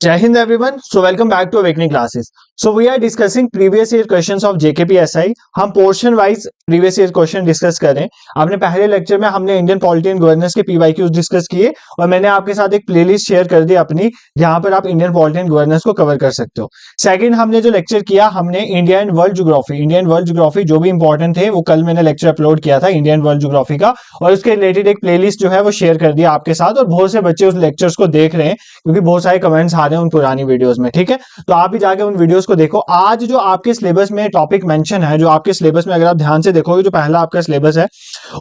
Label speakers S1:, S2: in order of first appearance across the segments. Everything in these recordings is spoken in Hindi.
S1: Jai Hind everyone. So welcome back to Awakening Classes. So we are discussing previous year questions of JKPSI. हम portion wise previous year question discuss करें। आपने पहले लेक्चर में हमने इंडियन पॉलिटी एंड गवर्नेंस के पीवाईक्यूज डिस्कस किए और मैंने आपके साथ एक प्लेलिस्ट शेयर कर दी अपनी, जहां पर आप इंडियन पॉलिटी एंड गवर्नेंस को कवर कर सकते हो। सेकंड हमने जो लेक्चर किया, हमने इंडिया एंड वर्ल्ड ज्योग्राफी जो भी इंपॉर्टेंट थे वो कल मैंने लेक्चर अपलोड किया था इंडिया एंड वर्ल्ड ज्योग्राफी का, और उसके रिलेटेड एक प्लेलिस्ट जो है वो शेयर कर दिया आपके साथ। और बहुत से बच्चे उस लेक्चर्स को देख रहे हैं क्योंकि बहुत सारे कमेंट्स आ रहे हैं उन पुरानी वीडियोस में। ठीक है, तो आप भी जाके उन वीडियोस को देखो। आज जो आपके सिलेबस में टॉपिक मेंशन है, जो आपके सिलेबस में अगर आप ध्यान से देखोगे, जो पहला आपका सिलेबस है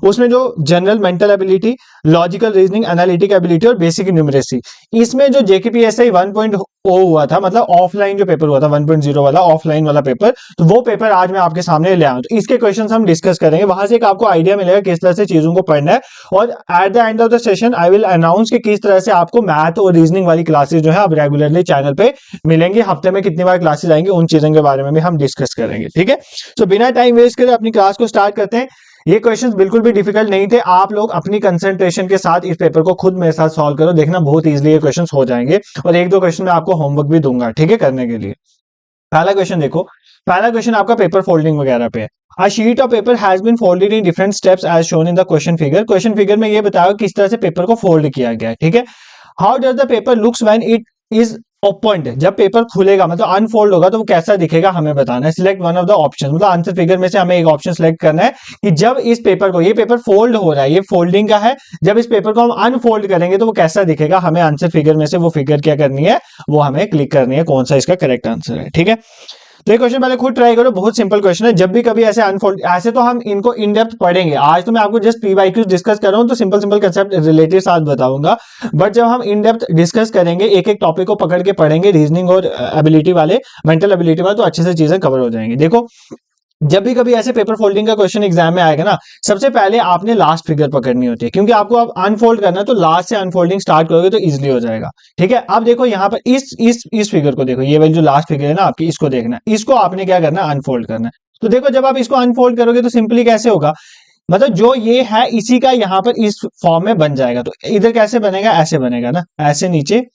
S1: उसमें जो general mental ability, logical reasoning, analytic ability और बेसिक न्यूमरेसी, इसमें जो जेकेपीएसआई 1.0 हुआ था, मतलब ऑफलाइन जो पेपर हुआ था 1.0 वाला ऑफलाइन वाला पेपर, तो वो पेपर आज मैं आपके सामने ले आया। तो इसके क्वेश्चंस हम डिस्कस करेंगे, वहां से एक आपको आइडिया मिलेगा किस तरह से चीजों को पढ़ना है। और at the end of the session I will announce कि किस तरह से आपको मैथ और रीजनिंग वाली क्लासेस जो है आप रेगुलरली चैनल पे मिलेंगे। हफ्ते में कितनी बार क्लासेस आएंगे उन चीजों के बारे में भी हम डिस्कस करेंगे। ठीक है, तो बिना टाइम वेस्ट करे अपनी क्लास को स्टार्ट करते हैं। ये क्वेश्चंस बिल्कुल भी डिफिकल्ट नहीं थे। आप लोग अपनी कंसंट्रेशन के साथ इस पेपर को खुद मेरे साथ सॉल्व करो, देखना बहुत इजीली ये क्वेश्चंस हो जाएंगे। और एक दो क्वेश्चन में आपको होमवर्क भी दूंगा, ठीक है, करने के लिए। पहला क्वेश्चन देखो, पहला क्वेश्चन आपका पेपर फोल्डिंग वगैरह पे है। A sheet of paper has been folded in different steps as shown in the question figure. Question figure में ये बताया किस तरह से पेपर को फोल्ड किया गया है। ठीक है, how does the paper looks when it is opened, जब पेपर खुलेगा मतलब अनफोल्ड होगा तो वो कैसा दिखेगा हमें बताना है। Select one of the option, मतलब आंसर फिगर में से हमें एक ऑप्शन सिलेक्ट करना है कि जब इस पेपर को, ये पेपर फोल्ड हो रहा है, ये फोल्डिंग का है, जब इस पेपर को हम अनफोल्ड करेंगे तो वो कैसा दिखेगा, हमें आंसर फिगर में से वो फिगर क्या करनी है, वो हमें क्लिक करनी है कौन सा इसका करेक्ट आंसर है। ठीक है, तो ये क्वेश्चन पहले खुद ट्राई करो, बहुत सिंपल क्वेश्चन है। जब भी कभी ऐसे अनफोल्ड, ऐसे तो हम इनको इन डेप्थ पढ़ेंगे, आज तो मैं आपको जस्ट पीवाईक्यूज डिस्कस कर रहा हूं तो सिंपल सिंपल कंसेप्ट रिलेटेड साथ बताऊंगा। बट जब हम इन डेप्थ डिस्कस करेंगे, एक एक टॉपिक को पकड़ के पढ़ेंगे, रीजनिंग और एबिलिटी वाले, मेंटल एबिलिटी वाले, तो अच्छे से चीजें कवर हो जाएंगी। देखो, जब भी कभी ऐसे पेपर फोल्डिंग का क्वेश्चन एग्जाम में आएगा ना, सबसे पहले आपने लास्ट फिगर पकड़नी होती है, क्योंकि आपको अब अनफोल्ड करना है तो लास्ट से अनफोल्डिंग स्टार्ट करोगे तो इजीली हो जाएगा। ठीक है, अब देखो यहाँ पर इस फिगर को देखो, ये वाली जो लास्ट फिगर है ना आपकी, इसको देखना है, इसको आपने क्या करना है, अनफोल्ड करना है। तो देखो जब आप इसको अनफोल्ड करोगे तो सिंपली कैसे होगा, मतलब जो ये है इसी का यहाँ पर इस फॉर्म में बन जाएगा। तो इधर कैसे बनेगा, ऐसे बनेगा ना, ऐसे नीचे,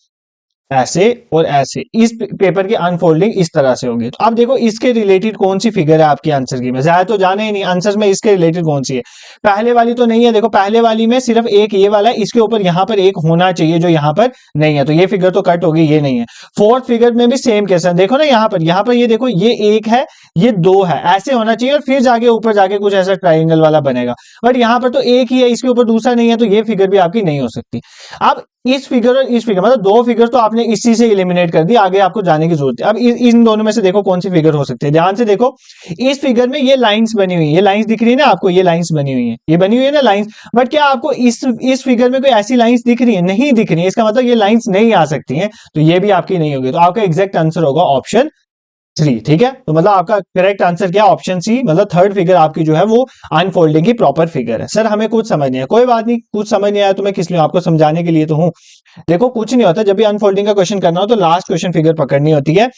S1: ऐसे और ऐसे, इस पेपर की अनफोल्डिंग इस तरह से होगी। तो अब देखो इसके रिलेटेड कौन सी फिगर है आपकी आंसर की में, ज्यादा तो जाने ही नहीं आंसर में इसके रिलेटेड कौन सी है। पहले वाली तो नहीं है, देखो पहले वाली में सिर्फ एक ये वाला है, इसके ऊपर यहाँ पर एक होना चाहिए जो यहाँ पर नहीं है, तो ये फिगर तो कट होगी, ये नहीं है। फोर्थ फिगर में भी सेम केस है, देखो ना यहाँ पर ये देखो, ये एक है, ये दो है, ऐसे होना चाहिए और फिर जाके ऊपर जाके कुछ ऐसा ट्राइंगल वाला बनेगा। बट यहाँ पर तो एक ही है, इसके ऊपर दूसरा नहीं है, तो ये फिगर भी आपकी नहीं हो सकती। अब इस फिगर और इस फिगर, मतलब दो फिगर तो आपने इसी से एलिमिनेट कर दी, आगे आपको जाने की जरूरत है। अब इन दोनों में से देखो कौन सी फिगर हो सकती है, ध्यान से देखो। इस फिगर में ये लाइंस बनी हुई है, ये लाइंस दिख रही है ना आपको, ये लाइंस बनी हुई है, ये बनी हुई है ना लाइंस। बट क्या आपको इस फिगर में कोई ऐसी लाइंस दिख रही है, नहीं दिख रही है, इसका मतलब ये लाइंस नहीं आ सकती हैं, तो ये भी आपकी नहीं होगी। तो आपका एग्जैक्ट आंसर होगा ऑप्शन 3। ठीक है, तो मतलब आपका करेक्ट आंसर क्या, ऑप्शन सी, मतलब थर्ड फिगर आपकी जो है वो अनफोल्डिंग की प्रॉपर फिगर है। सर हमें कुछ समझ नहीं है, कोई बात नहीं, कुछ समझ नहीं आया तो मैं किस लिए, आपको समझाने के लिए तो हूं। देखो कुछ नहीं होता, जब भी अनफोल्डिंग का क्वेश्चन करना हो तो लास्ट क्वेश्चन फिगर पकड़नी होती है,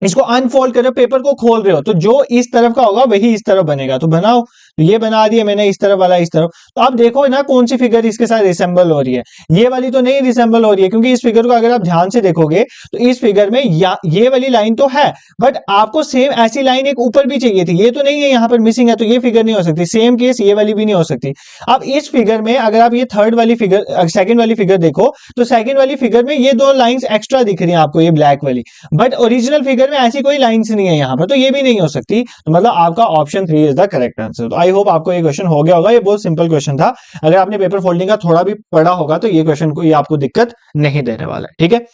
S1: इसको अनफोल्ड करो, पेपर को खोल रहे हो तो जो इस तरफ का होगा वही इस तरफ बनेगा, तो बनाओ। तो ये बना दिया मैंने, इस तरफ वाला इस तरफ। तो आप देखो ना कौन सी फिगर इसके साथ रिसेंबल हो रही है, ये वाली तो नहीं रिसेंबल हो रही है, क्योंकि इस फिगर को अगर आप ध्यान से देखोगे तो इस फिगर में ये वाली लाइन तो है, बट आपको सेम ऐसी लाइन एक ऊपर भी चाहिए थी, ये तो नहीं है, यहाँ पर मिसिंग है, तो ये फिगर नहीं हो सकती। सेम केस ये वाली भी नहीं हो सकती। अब इस फिगर में अगर आप ये थर्ड वाली फिगर, सेकंड वाली फिगर देखो, तो सेकंड वाली फिगर में ये दो लाइंस एक्स्ट्रा दिख रही है आपको, ये ब्लैक वाली, बट ओरिजिनल फिगर में ऐसी कोई लाइंस नहीं है यहाँ पर, तो ये भी नहीं हो सकती। तो मतलब आपका option 3 is the correct answer. तो आई होप आपको ये क्वेश्चन हो गया होगा, ये बहुत सिंपल क्वेश्चन था। अगर आपने पेपर फोल्डिंग का थोड़ा भी पढ़ा होगा तो ये क्वेश्चन को, ये आपको दिक्कत नहीं देने वाला है। ठीक है,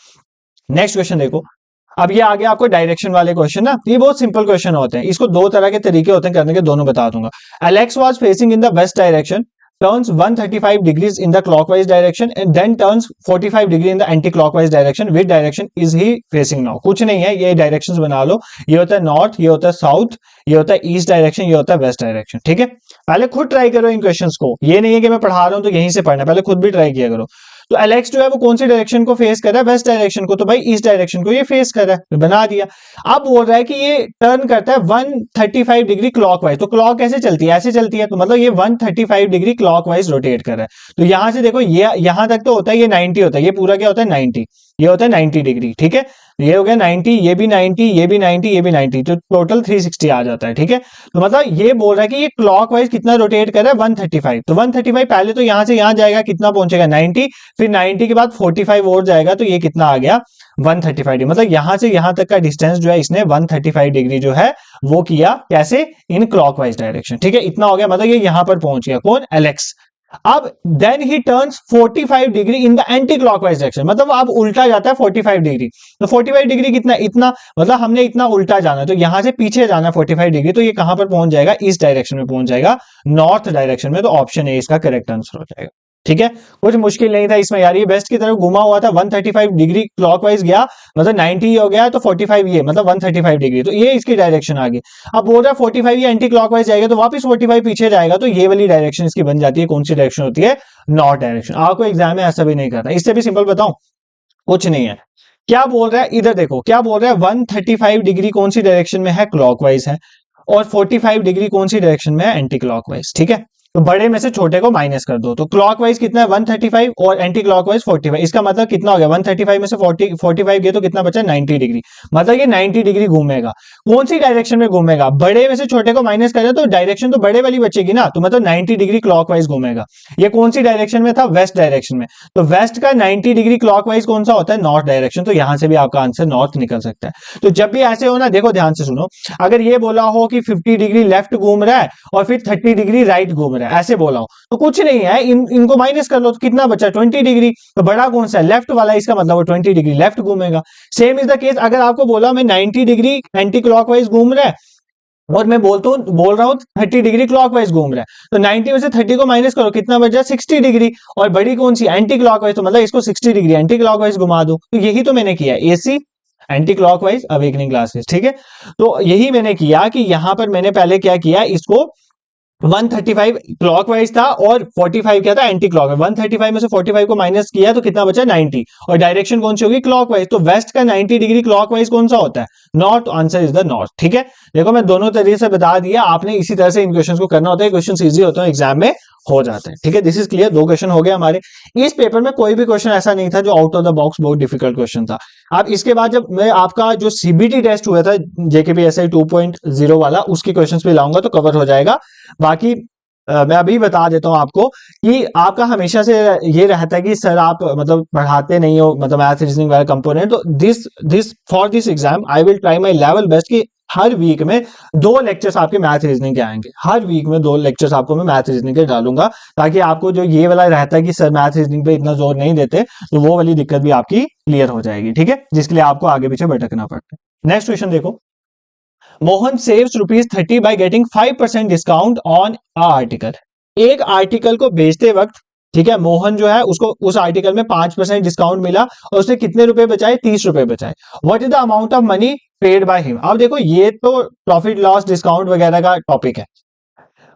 S1: नेक्स्ट क्वेश्चन देखो। अब ये आगे आपको डायरेक्शन वाले क्वेश्चन ना, ये बहुत सिंपल क्वेश्चन होते हैं, इसको दो तरह के तरीके होते हैं करने के, दोनों बता दूंगा। Alex was facing in the west direction, turns 135 degrees in the clockwise direction and then turns 45 degree in the anti-clockwise direction. Which direction is he facing now? कुछ नहीं है, ये डायरेक्शंस बना लो, ये होता है नॉर्थ, ये होता है साउथ, ये होता है ईस्ट डायरेक्शन, ये होता है वेस्ट डायरेक्शन। ठीक है, पहले खुद ट्राई करो इन क्वेश्चंस को, ये नहीं है कि मैं पढ़ा रहा हूं तो यहीं से पढ़ना, पहले खुद भी ट्राई किया करो। तो एलेक्स जो है वो कौन सी डायरेक्शन को फेस कर रहा है, वेस्ट डायरेक्शन को, तो भाई इस डायरेक्शन को ये फेस कर रहा है, बना दिया। अब बोल रहा है कि ये टर्न करता है 135 डिग्री क्लॉकवाइज, तो क्लॉक कैसे चलती है, ऐसे चलती है, तो मतलब ये 135 डिग्री क्लॉकवाइज रोटेट कर रहा है। तो यहां से देखो, ये यहां तक तो होता है ये 90 होता है, ये पूरा क्या होता है 90, ये होता है 90 डिग्री, ठीक है। ये हो गया 90, ये भी 90, ये भी 90, ये भी 90, तो टोटल 360 आ जाता है, ठीक है। तो मतलब ये बोल रहा है कि ये क्लॉकवाइज कितना रोटेट कर रहा है, 135। तो 135 पहले तो यहां से यहां जाएगा, कितना पहुंचेगा 90, फिर 90 के बाद 45 और जाएगा, तो ये कितना आ गया 135 डिग्री। मतलब यहां से यहां तक का डिस्टेंस जो है इसने 135 डिग्री जो है वो किया, कैसे, इन क्लॉकवाइज डायरेक्शन, ठीक है। इतना हो गया, मतलब ये यहां पर पहुंच गया, कौन, एलेक्स। अब देन ही turns 45 degree in the anti clockwise direction, मतलब अब उल्टा जाता है 45 डिग्री। तो 45 डिग्री कितना, इतना, मतलब हमने इतना उल्टा जाना, तो यहां से पीछे जाना 45 डिग्री, तो ये कहां पर पहुंच जाएगा, इस डायरेक्शन में पहुंच जाएगा, नॉर्थ डायरेक्शन में। तो ऑप्शन ए इसका करेक्ट आंसर हो जाएगा, ठीक है। कुछ मुश्किल नहीं था इसमें यार, ये वेस्ट की तरफ घुमा हुआ था, 135 डिग्री क्लॉकवाइज गया, मतलब 90 हो गया, तो 45 ये मतलब 135 डिग्री, तो ये इसकी डायरेक्शन आ गई। अब बोल रहा है 45 ये एंटी क्लॉकवाइज जाएगा, तो वापस 45 पीछे जाएगा, तो ये वाली डायरेक्शन इसकी बन जाती है, कौन सी डायरेक्शन होती है, नॉर्थ डायरेक्शन। आपको एग्जाम में ऐसा भी नहीं करता, इससे भी सिंपल बताऊं, कुछ नहीं है। क्या बोल रहा है, इधर देखो क्या बोल रहा है, 135 डिग्री कौन सी डायरेक्शन में है, क्लॉकवाइज है, और 45 डिग्री कौन सी डायरेक्शन में है, एंटी क्लॉकवाइज, ठीक है। तो बड़े में से छोटे को माइनस कर दो, तो क्लॉकवाइज कितना है 135 और एंटी क्लॉकवाइज 45, इसका मतलब कितना हो गया, 135 में से 45 गया तो कितना बचा 90 डिग्री, मतलब ये 90 डिग्री घूमेगा। कौन सी डायरेक्शन में घूमेगा, बड़े में से छोटे को माइनस करें तो डायरेक्शन तो बड़े वाली बचेगी ना, तो मतलब 90 डिग्री क्लॉकवाइज घूमेगा। ये कौन सी डायरेक्शन में था, वेस्ट डायरेक्शन में, तो वेस्ट का 90 डिग्री क्लॉकवाइज कौन सा होता है, नॉर्थ डायरेक्शन, तो यहां से भी आपका आंसर नॉर्थ निकल सकता है। तो जब भी ऐसे हो ना, देखो ध्यान से सुनो, अगर ये बोला हो कि 50 डिग्री लेफ्ट घूम रहा है और फिर 30 डिग्री राइट घूम रहा है, ऐसे बोला हो, तो कुछ नहीं है, इनको माइनस कर लो, तो कितना बचा 20 डिग्री, तो बड़ा कौन सा है, लेफ्ट वाला, इसका मतलब वो 20 डिग्री लेफ्ट घूमेगा। सेम इज द केस, अगर आपको बोला मैं 90 डिग्री एंटी क्लॉकवाइज घूम रहा है और मैं बोल रहा हूं 30 डिग्री क्लॉकवाइज घूम रहा है, तो 90 में से 30 को माइनस करो, कितना बचा 60 डिग्री, और बड़ी कौन सी, एंटी क्लॉकवाइज, तो मतलब इसको 60 डिग्री एंटी क्लॉकवाइज घुमा दो। तो यही तो मैंने किया, AC anti clockwise awakening classes, ठीक है। तो यही मैंने किया कि यहां पर मैंने पहले क्या किया, इसको 135 क्लॉकवाइज था और 45 क्या था, एंटी क्लॉकवाइज। 135 में से 45 को माइनस किया तो कितना बचा 90, और डायरेक्शन कौन सी होगी, क्लॉकवाइज। तो वेस्ट का 90 डिग्री क्लॉकवाइज कौन सा होता है, north, answer is the north, ठीक है। देखो मैं दोनों तरीके से बता दिया, आपने इसी तरह से इन क्वेश्चन को करना होता है, क्वेश्चन इजी होते हैं, एग्जाम में हो जाते हैं, ठीक है। दिस इज क्लियर, 2 क्वेश्चन हो गए हमारे। इस पेपर में कोई भी क्वेश्चन ऐसा नहीं था जो आउट ऑफ द बॉक्स बहुत डिफिकल्ट क्वेश्चन था। अब इसके बाद जब मैं आपका जो सीबीटी टेस्ट हुआ था जेकेपीएसआई 2.0 वाला, उसकी क्वेश्चंस भी लाऊंगा तो कवर हो जाएगा। बाकी मैं अभी बता देता हूं आपको कि आपका हमेशा से ये रहता है कि सर आप मतलब पढ़ाते नहीं हो, मतलब मैथ रीजनिंग वाला कंपोनेंट, तो this for this exam I will try my level best कि हर वीक में 2 लेक्चर्स आपके मैथ रीजनिंग के आएंगे, हर वीक में 2 लेक्चर्स आपको मैं मैथ रीजनिंग के डालूंगा, ताकि आपको जो ये वाला रहता है कि सर मैथ रीजनिंग पे इतना जोर नहीं देते, तो वो वाली दिक्कत भी आपकी क्लियर हो जाएगी, ठीक है, जिसके लिए आपको आगे पीछे भटकना पड़ता है। नेक्स्ट क्वेश्चन देखो, Mohan saves ₹30 by getting 5% discount on a article. एक आर्टिकल को बेचते वक्त, ठीक है, मोहन जो है उसको उस आर्टिकल में 5% डिस्काउंट मिला और उसने कितने रुपए बचाए, 30 रुपए बचाए। What is the amount of money paid by him. अब देखो ये तो प्रॉफिट लॉस डिस्काउंट वगैरह का टॉपिक है,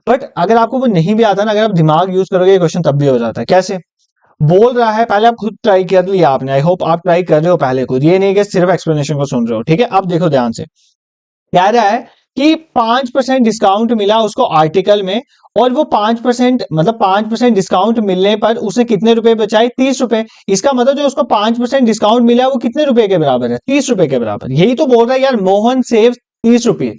S1: बट अगर आपको वो नहीं भी आता ना, अगर आप दिमाग यूज करोगे क्वेश्चन तब भी हो जाता है। कैसे बोल रहा है, पहले आप खुद ट्राई कर लिया आपने, आई होप आप ट्राई कर रहे हो पहले खुद, ये नहीं कि सिर्फ एक्सप्लेनेशन को सुन रहे हो, ठीक है। अब देखो ध्यान से, कह रहा है कि 5% डिस्काउंट मिला उसको आर्टिकल में, और वो 5% मतलब 5% डिस्काउंट मिलने पर उसने कितने रुपए बचाए, 30 रुपए। इसका मतलब जो उसको 5% डिस्काउंट मिला वो कितने रुपए के बराबर है, 30 रुपए के बराबर। यही तो बोल रहा है यार, मोहन सेव 30 रुपए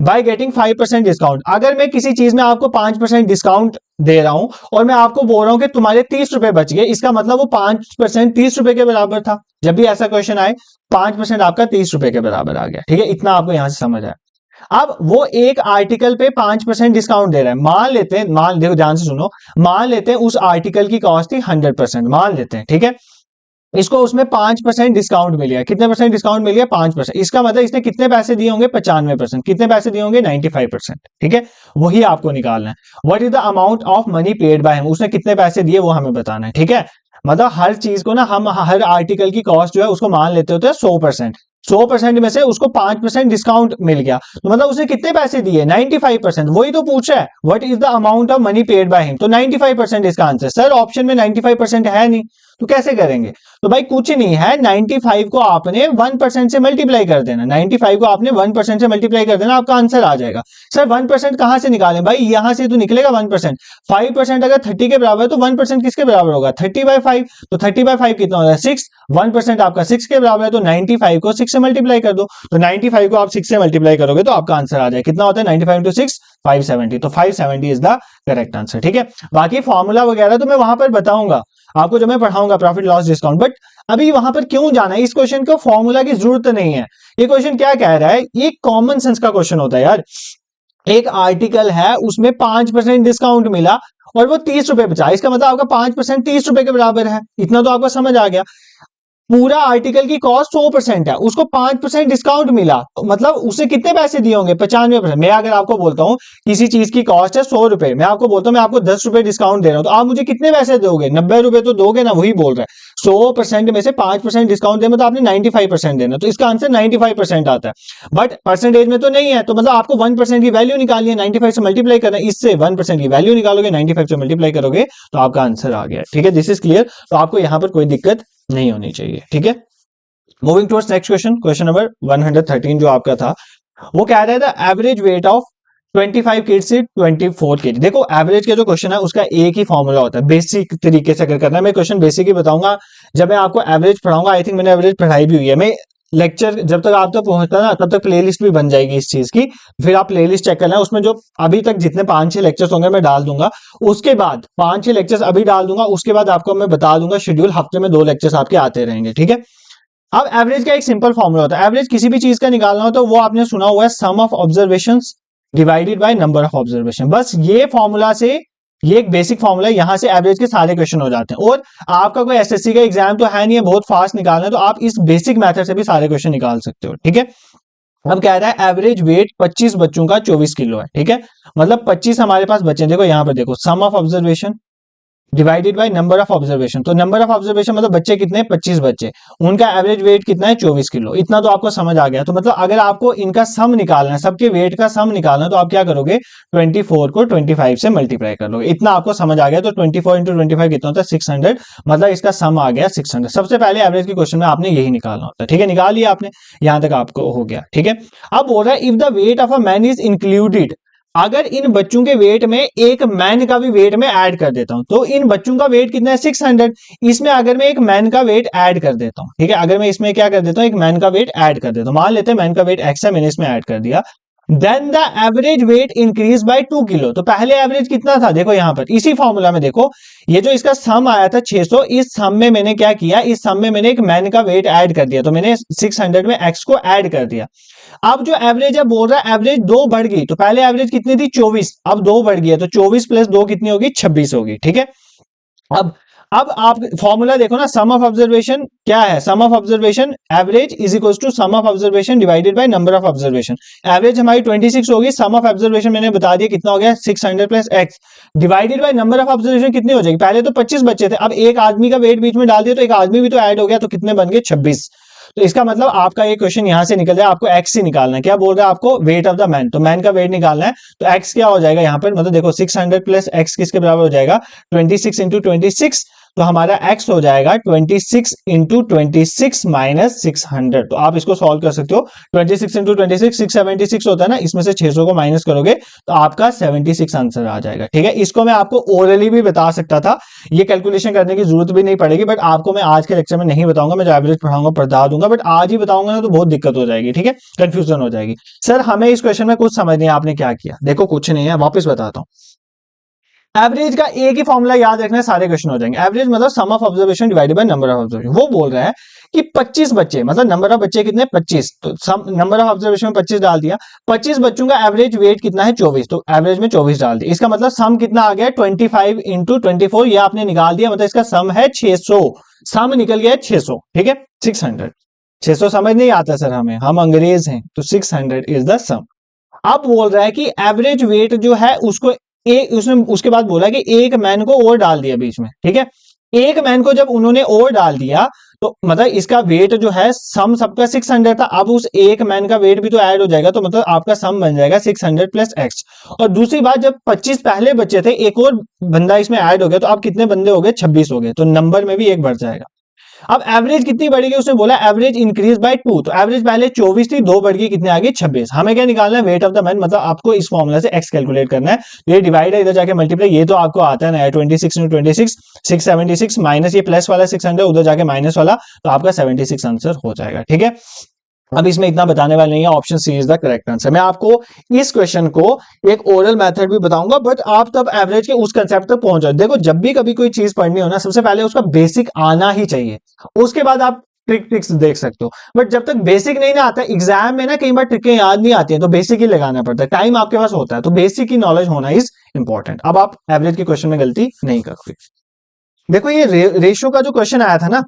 S1: बाय गेटिंग 5% डिस्काउंट। अगर मैं किसी चीज में आपको 5% डिस्काउंट दे रहा हूं और मैं आपको बोल रहा हूं कि तुम्हारे 30 रुपए बच गए, इसका मतलब वो 5% 30 रुपए के बराबर था। जब भी ऐसा क्वेश्चन आए 5% आपका 30 रुपए के बराबर आ गया, ठीक है, इतना आपको यहां से समझ आया। अब वो एक आर्टिकल पे 5% डिस्काउंट दे रहा है, मान लेते हैं, मान देखो ध्यान से सुनो, मान लेते हैं उस आर्टिकल की कॉस्ट थी 100%, मान लेते हैं, ठीक है। इसको उसमें 5% डिस्काउंट मिल गया, कितने परसेंट डिस्काउंट मिल गया, 5%। इसका मतलब इसने कितने पैसे दिए होंगे, 95%। कितने पैसे दिए होंगे, 95%, ठीक है। वही आपको निकालना है। What is the amount of money paid by him, उसने कितने पैसे दिए वो हमें बताना है, ठीक है। मतलब हर चीज को ना, हम हर आर्टिकल की कॉस्ट जो है उसको मान लेते होते हैं 100%। 100% में से उसको 5% डिस्काउंट मिल गया, तो मतलब उसने कितने पैसे दिए, 95%। वही तो पूछा है, what is the amount of money paid by him, तो 95% इसका आंसर। सर ऑप्शन में 95% है नहीं, तो कैसे करेंगे? तो भाई कुछ नहीं है, 95 को आपने 1% से मल्टीप्लाई कर देना, 95 को आपने 1% से मल्टीप्लाई कर देना, आपका आंसर आ जाएगा। सर 1% कहां से निकालें? भाई यहां से तो निकलेगा 1%। 5% अगर 30 के बराबर है तो 1% किसके बराबर होगा? 30/5। तो 30/5 कितना होता है? 6। 1% आपका 6 के बराबर है, तो 95 को 6 से मल्टीप्लाई कर दो। तो 95 को आप 6 से मल्टीप्लाई करोगे तो आपका आंसर आ जाए, कितना होता है 95 इंटू 6? 570। तो 570 इज द करेक्ट आंसर। ठीक है, बाकी फॉर्मूला वगैरह तो मैं वहां पर बताऊंगा आपको, जो मैं पढ़ाऊंगा प्रॉफिट लॉस डिस्काउंट। बट अभी वहां पर क्यों जाना है? इस क्वेश्चन को फॉर्मूला की जरूरत नहीं है। ये क्वेश्चन क्या कह रहा है? ये कॉमन सेंस का क्वेश्चन होता है यार। एक आर्टिकल है, उसमें 5% डिस्काउंट मिला और वो 30 रुपए बचा, इसका मतलब आपका 5% 30 रुपए के बराबर है। इतना तो आपको समझ आ गया। पूरा आर्टिकल की कॉस्ट 100% है, उसको 5% डिस्काउंट मिला, तो मतलब उसे कितने पैसे दिए होंगे? 95%। मैं अगर आपको बोलता हूं किसी चीज की कॉस्ट है 100 रुपए, मैं आपको बोलता हूं मैं आपको 10 रुपए डिस्काउंट दे रहा हूं, तो आप मुझे कितने पैसे दोगे? 90 रुपए तो दोगे ना, वही बोल रहा है। 100% में से 5% डिस्काउंट दे, मतलब आपने 95% देना, तो इसका आंसर 95% आता है। बट परसेंटेज में तो नहीं है, तो मतलब आपको 1% की वैल्यू निकालनी है, 95 से मल्टीप्लाई करना है, इससे 1% की वैल्यू निकालोगे, 95 से मल्टीप्लाई करोगे तो आपका आंसर आ गया। ठीक है, दिस इज क्लियर। तो आपको यहां पर कोई दिक्कत नहीं होनी चाहिए। ठीक है, moving towards next question, question number 113 जो आपका था, वो कह रहा था एवरेज वेट ऑफ 25 किड्स से 24 केजी। देखो एवरेज का जो क्वेश्चन है उसका एक ही फॉर्मूला होता है, बेसिक तरीके से अगर करना है। मैं क्वेश्चन बेसिक ही बताऊंगा, जब मैं आपको एवरेज पढ़ाऊंगा, आई थिंक मैंने एवरेज पढ़ाई भी हुई है। मैं लेक्चर जब तक आप तक पहुंचता ना, तब तक प्लेलिस्ट भी बन जाएगी इस चीज की, फिर आप प्लेलिस्ट चेक करना, उसमें जो अभी तक जितने 5-6 लेक्चर्स होंगे मैं डाल दूंगा। उसके बाद 5-6 लेक्चर्स अभी डाल दूंगा, उसके बाद आपको मैं बता दूंगा शेड्यूल, हफ्ते में 2 लेक्चर्स आपके आते रहेंगे। ठीक है, अब एवरेज का एक सिंपल फॉर्मूला होता है। एवरेज किसी भी चीज का निकालना हो तो वो आपने सुना हुआ है, sum of observations divided by number of observation. बस ये फॉर्मूला से, ये एक बेसिक फॉर्मूला है, यहां से एवरेज के सारे क्वेश्चन हो जाते हैं। और आपका कोई एसएससी का एग्जाम तो है नहीं है बहुत फास्ट निकालना है, तो आप इस बेसिक मेथड से भी सारे क्वेश्चन निकाल सकते हो। ठीक है, अब कह रहा है एवरेज वेट 25 बच्चों का 24 किलो है। ठीक है, मतलब 25 हमारे पास बच्चे, देखो यहां पर देखो, sum of observation divided by number of observation. तो नंबर ऑफ ऑब्जर्वेशन मतलब बच्चे कितने? 25 बच्चे, उनका एवरेज वेट कितना है? 24 किलो। इतना तो आपको समझ आ गया। तो मतलब अगर आपको इनका सम निकालना है, सबके वेट का सम निकालना है, तो आप क्या करोगे? 24 को 25 से मल्टीप्लाई कर लोगे। इतना आपको समझ आ गया। तो 24 इंटू 25 कितना होता है? 600। मतलब इसका सम आ गया 600। सबसे पहले एवरेज के क्वेश्चन में आपने यही निकालना होता है। ठीक है, निकाल लिया आपने, यहां तक आपको हो गया। ठीक है, अब बोल रहा है if the weight of a man is included, अगर इन बच्चों के वेट में एक मैन का भी वेट में ऐड कर देता हूं, तो इन बच्चों का वेट कितना है? 600। इसमें अगर मैं एक मैन का वेट ऐड कर देता हूं, ठीक है, अगर मैं इसमें क्या कर देता हूं? एक मैन का वेट ऐड कर देता हूं, मान लेते हैं मैन का वेट एक्स है, मैंने इसमें ऐड कर दिया, then the average weight increase by 2 किलो। तो पहले एवरेज कितना था? देखो यहां पर इसी फॉर्मूला में देखो, ये जो इसका सम आया था 600, इस सम में मैंने क्या किया? इस सम में मैंने एक मैन का वेट ऐड कर दिया, तो मैंने 600 में एक्स को ऐड कर दिया। अब जो एवरेज है बोल रहा है एवरेज 2 बढ़ गई, तो पहले एवरेज कितनी थी? 24, अब 2 बढ़ गई है, तो 24 प्लस 2 कितनी होगी? 26 होगी। ठीक है, अब आप फॉर्मूला देखो ना, सम ऑफ ऑब्जर्वेशन क्या है? Sum of observation average is equal to sum of observation divided by number of observation. Average हमारी 26 होगी, सम ऑफ ऑब्जर्वेशन मैंने बता दिया कितना हो गया? 600 plus x divided by number of observation कितनी हो जाएगी? पहले तो 25 बच्चे थे, अब एक आदमी का वेट बीच में डाल दिया, तो एक आदमी भी तो ऐड हो गया, तो कितने बन गए? 26। तो इसका मतलब आपका ये क्वेश्चन यहां से निकल जाए, आपको एक्स ही निकालना है। क्या बोल रहा है आपको? वेट ऑफ द मैन, तो मैन का वेट निकालना है, तो एक्स क्या हो जाएगा यहां पर? मतलब देखो 600 प्लस एक्स किसके बराबर हो जाएगा? 26 इंटू 26, तो हमारा x हो जाएगा 26 इंटू 26 माइनस 600। तो आप इसको सॉल्व कर सकते हो। 26 इंटू 26 676 होता है ना, इसमें से 600 को माइनस करोगे तो आपका 76 आंसर आ जाएगा। ठीक है, इसको मैं आपको ओरली भी बता सकता था, ये कैलकुलेशन करने की जरूरत भी नहीं पड़ेगी, बट आपको मैं आज के लेक्चर में नहीं बताऊंगा, मैं जो एवरेज पढ़ाऊंगा बता दूंगा, बट आज ही बताऊंगा ना तो बहुत दिक्कत हो जाएगी। ठीक है, कंफ्यूजन हो जाएगी। सर हमें इस क्वेश्चन में कुछ समझ नहीं, आपने क्या किया? देखो कुछ नहीं है, वापस बताता हूं। एवरेज का एक ही फॉर्मूला याद रखना है, सारे क्वेश्चन हो जाएंगे। एवरेज मतलब sum of observation divided by number of observation. वो बोल रहा है कि 25 बच्चे, मतलब नंबर ऑफ बच्चे कितने? 25, तो सम नंबर ऑफ ऑब्जर्वेशन में 25 डाल दिया, 25 बच्चों का एवरेज वेट कितना है? 24, तो एवरेज में 24 डाल दिया। इसका मतलब सम कितना आ गया? 25 इंटू 24, ये आपने निकाल दिया, मतलब इसका सम है 600। सम निकल गया 600। ठीक है, 600। 600 समझ नहीं आता सर हमें, हम अंग्रेज हैं, तो 600 इज द सम। अब बोल रहा है कि एवरेज वेट जो है उसको उसने उसके बाद बोला कि एक मैन को और डाल दिया बीच में। ठीक है, एक मैन को जब उन्होंने और डाल दिया तो मतलब इसका वेट जो है सम सबका 600 था, अब उस एक मैन का वेट भी तो ऐड हो जाएगा, तो मतलब आपका सम बन जाएगा 600 प्लस एक्स। और दूसरी बात, जब 25 पहले बचे थे, एक और बंदा इसमें ऐड हो गया, तो अब कितने बंदे हो गए, 26 हो गए, तो नंबर में भी एक बढ़ जाएगा। अब एवरेज कितनी बढ़ेगी, उसने बोला एवरेज इंक्रीज बाय 2, तो एवरेज पहले 24 थी, 2 बढ़ गई कितने आ गई, 26। हमें क्या निकालना है, वेट ऑफ द मैन, मतलब आपको इस फॉर्मूला से एक्स कैलकुलेट करना है। ये डिवाइड है, इधर जाके मल्टीप्लाई, ये तो आपको आता है ना, 26 into 26 676 माइनस ये प्लस वाला 600 उधर जाके माइनस वाला, तो आपका 76 आंसर हो जाएगा। ठीक है, अब इसमें इतना बताने वाले नहीं है, option C is the correct answer. मैं आपको इस क्वेश्चन को एक ओरल मेथड भी बताऊंगा, बट आप तब एवरेज के उस कंसेप्ट तक पहुंच जाओ। देखो, जब भी कभी कोई चीज पढ़नी हो ना, सबसे पहले उसका बेसिक आना ही चाहिए, उसके बाद आप ट्रिक्स देख सकते हो। बट जब तक बेसिक नहीं ना आता, एग्जाम में ना कई बार ट्रिकें याद नहीं आती हैं, तो बेसिक ही लगाना पड़ता है, टाइम आपके पास होता है, तो बेसिक की नॉलेज होना इज इंपॉर्टेंट। अब आप एवरेज के क्वेश्चन में गलती नहीं करोगे। देखो, ये रेशियो का जो क्वेश्चन आया था ना,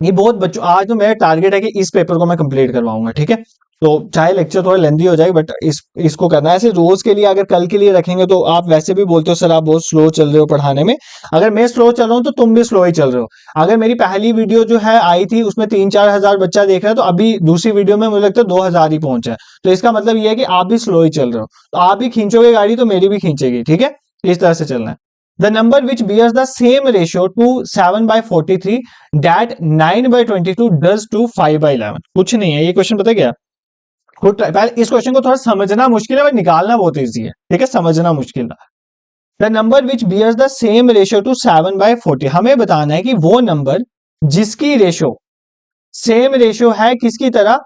S1: ये बहुत बच्चों, आज तो मेरा टारगेट है कि इस पेपर को मैं कंप्लीट करवाऊंगा। ठीक है, तो चाहे लेक्चर थोड़ा लेंदी हो जाए, बट इसको करना है। ऐसे रोज के लिए अगर कल के लिए रखेंगे, तो आप वैसे भी बोलते हो सर आप बहुत स्लो चल रहे हो पढ़ाने में, अगर मैं स्लो चल रहा हूं तो तुम भी स्लो ही चल रहे हो। अगर मेरी पहली वीडियो जो है आई थी, उसमें 3-4 हजार बच्चा देख रहा है, तो अभी दूसरी वीडियो में मुझे लगता है 2000 ही पहुंचा है, तो इसका मतलब ये है कि आप भी स्लो ही चल रहे हो, तो आप भी खींचोगे गाड़ी तो मेरी भी खींचेगी। ठीक है, इस तरह से चलना है। The number which bears the same ratio to 7/43 that 9/22 does to 5/11। कुछ नहीं है, ये क्वेश्चन पता क्या, खुद पहले इस क्वेश्चन को थोड़ा समझना मुश्किल है, बट निकालना बहुत इजी है। ठीक है, समझना मुश्किल है। The number which bears the same ratio to 7/40, हमें बताना है कि वो नंबर जिसकी रेशियो सेम रेशियो है किसकी तरह,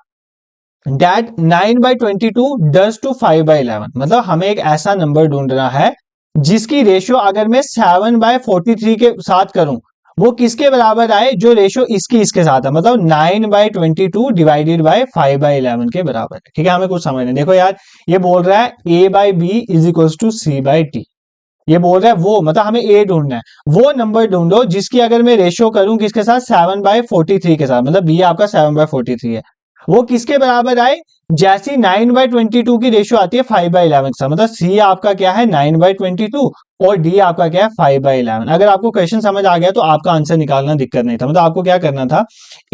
S1: that 9/22 does to 5/11, मतलब हमें एक ऐसा नंबर ढूंढना है जिसकी रेशियो अगर मैं 7/43 के साथ करूं, वो किसके बराबर आए, जो रेशियो इसके साथ है, मतलब 9/22 डिवाइडेड बाय 5/11 के बराबर है। ठीक है, हमें कुछ समझ नहीं। देखो यार, ये बोल रहा है a/b is equal to c/d, ये बोल रहा है वो, मतलब हमें ए ढूंढना है, वो नंबर ढूंढो जिसकी अगर मैं रेशियो करूं किसके साथ, 7/43 के साथ, मतलब बी आपका 7/43 है, वो किसके बराबर आए, जैसी 9/22 की रेशियो आती है 5/11 के साथ, मतलब सी आपका क्या है 9/22 और डी आपका क्या है 5/11। अगर आपको क्वेश्चन समझ आ गया तो आपका आंसर निकालना दिक्कत नहीं था, मतलब आपको क्या करना था,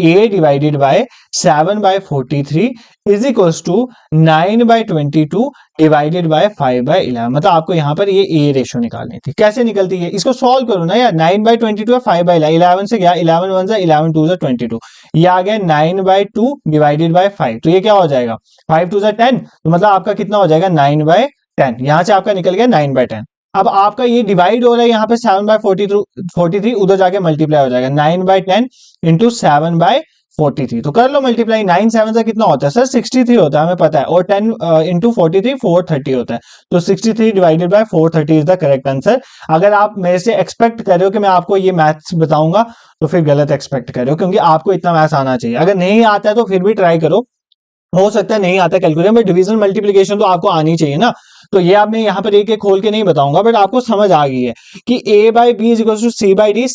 S1: a divided by 7/43 is equals to 9/22 divided by 5/11, मतलब आपको यहाँ पर ये ए रेशियो निकालनी थी। कैसे निकलती है, इसको सॉल्व करो ना यार, 9/22 है 5/11, 11 से गया, 11 1 से 11 2 से 22, ये आ गया 9/2 डिवाइडेड बाय 5, तो ये क्या हो जाएगा 5 2 से 10, तो मतलब आपका कितना हो जाएगा 9/10, यहां से आपका निकल गया 9/10। अब आपका ये डिवाइड हो रहा है यहाँ पे 7/43, उधर जाके मल्टीप्लाई हो जाएगा 9/10 इंटू 7/43, तो कर लो मल्टीप्लाई, 9 7 से कितना होता है सर 63 होता है, हमें पता है, और 10 इंटू 43 430 होता है, तो 63 divided by 430 is the correct answer. अगर आप मेरे से एक्सपेक्ट कर रहे हो कि मैं आपको ये मैथ्स बताऊंगा, तो फिर गलत एक्सपेक्ट कर रहे हो, क्योंकि आपको इतना मैथ्स आना चाहिए। अगर नहीं आता है तो फिर भी ट्राई करो, हो सकता है नहीं आता कैलकुलेटर में, डिवीजन मल्टीप्लिकेशन तो आपको आनी चाहिए ना, तो ये आप मैं यहाँ पर एक एक खोल के नहीं बताऊंगा, बट आपको समझ आ गई है कि a/b is equal to c/d,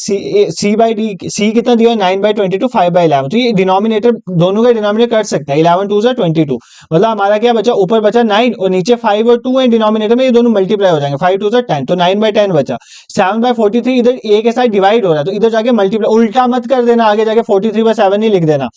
S1: c/d c कितना दिया 9/22 5/11, तो ये डिनोमिनेटर दोनों का डिनोमिनेटर कर सकता है, 11 2 से 22, मतलब हमारा क्या बचा, ऊपर बचा 9 और नीचे 5 और 2 है डिनोमिनेटर में, ये दोनों मल्टीप्लाई हो जाएंगे, 5 2 से 10, तो 9/10 बचा। 7/43 इधर a के साथ डिवाइड हो रहा है, तो इधर जाके मल्टीप्लाई, उल्टा मत कर देना, आगे जाके 43/7 नहीं लिख देना,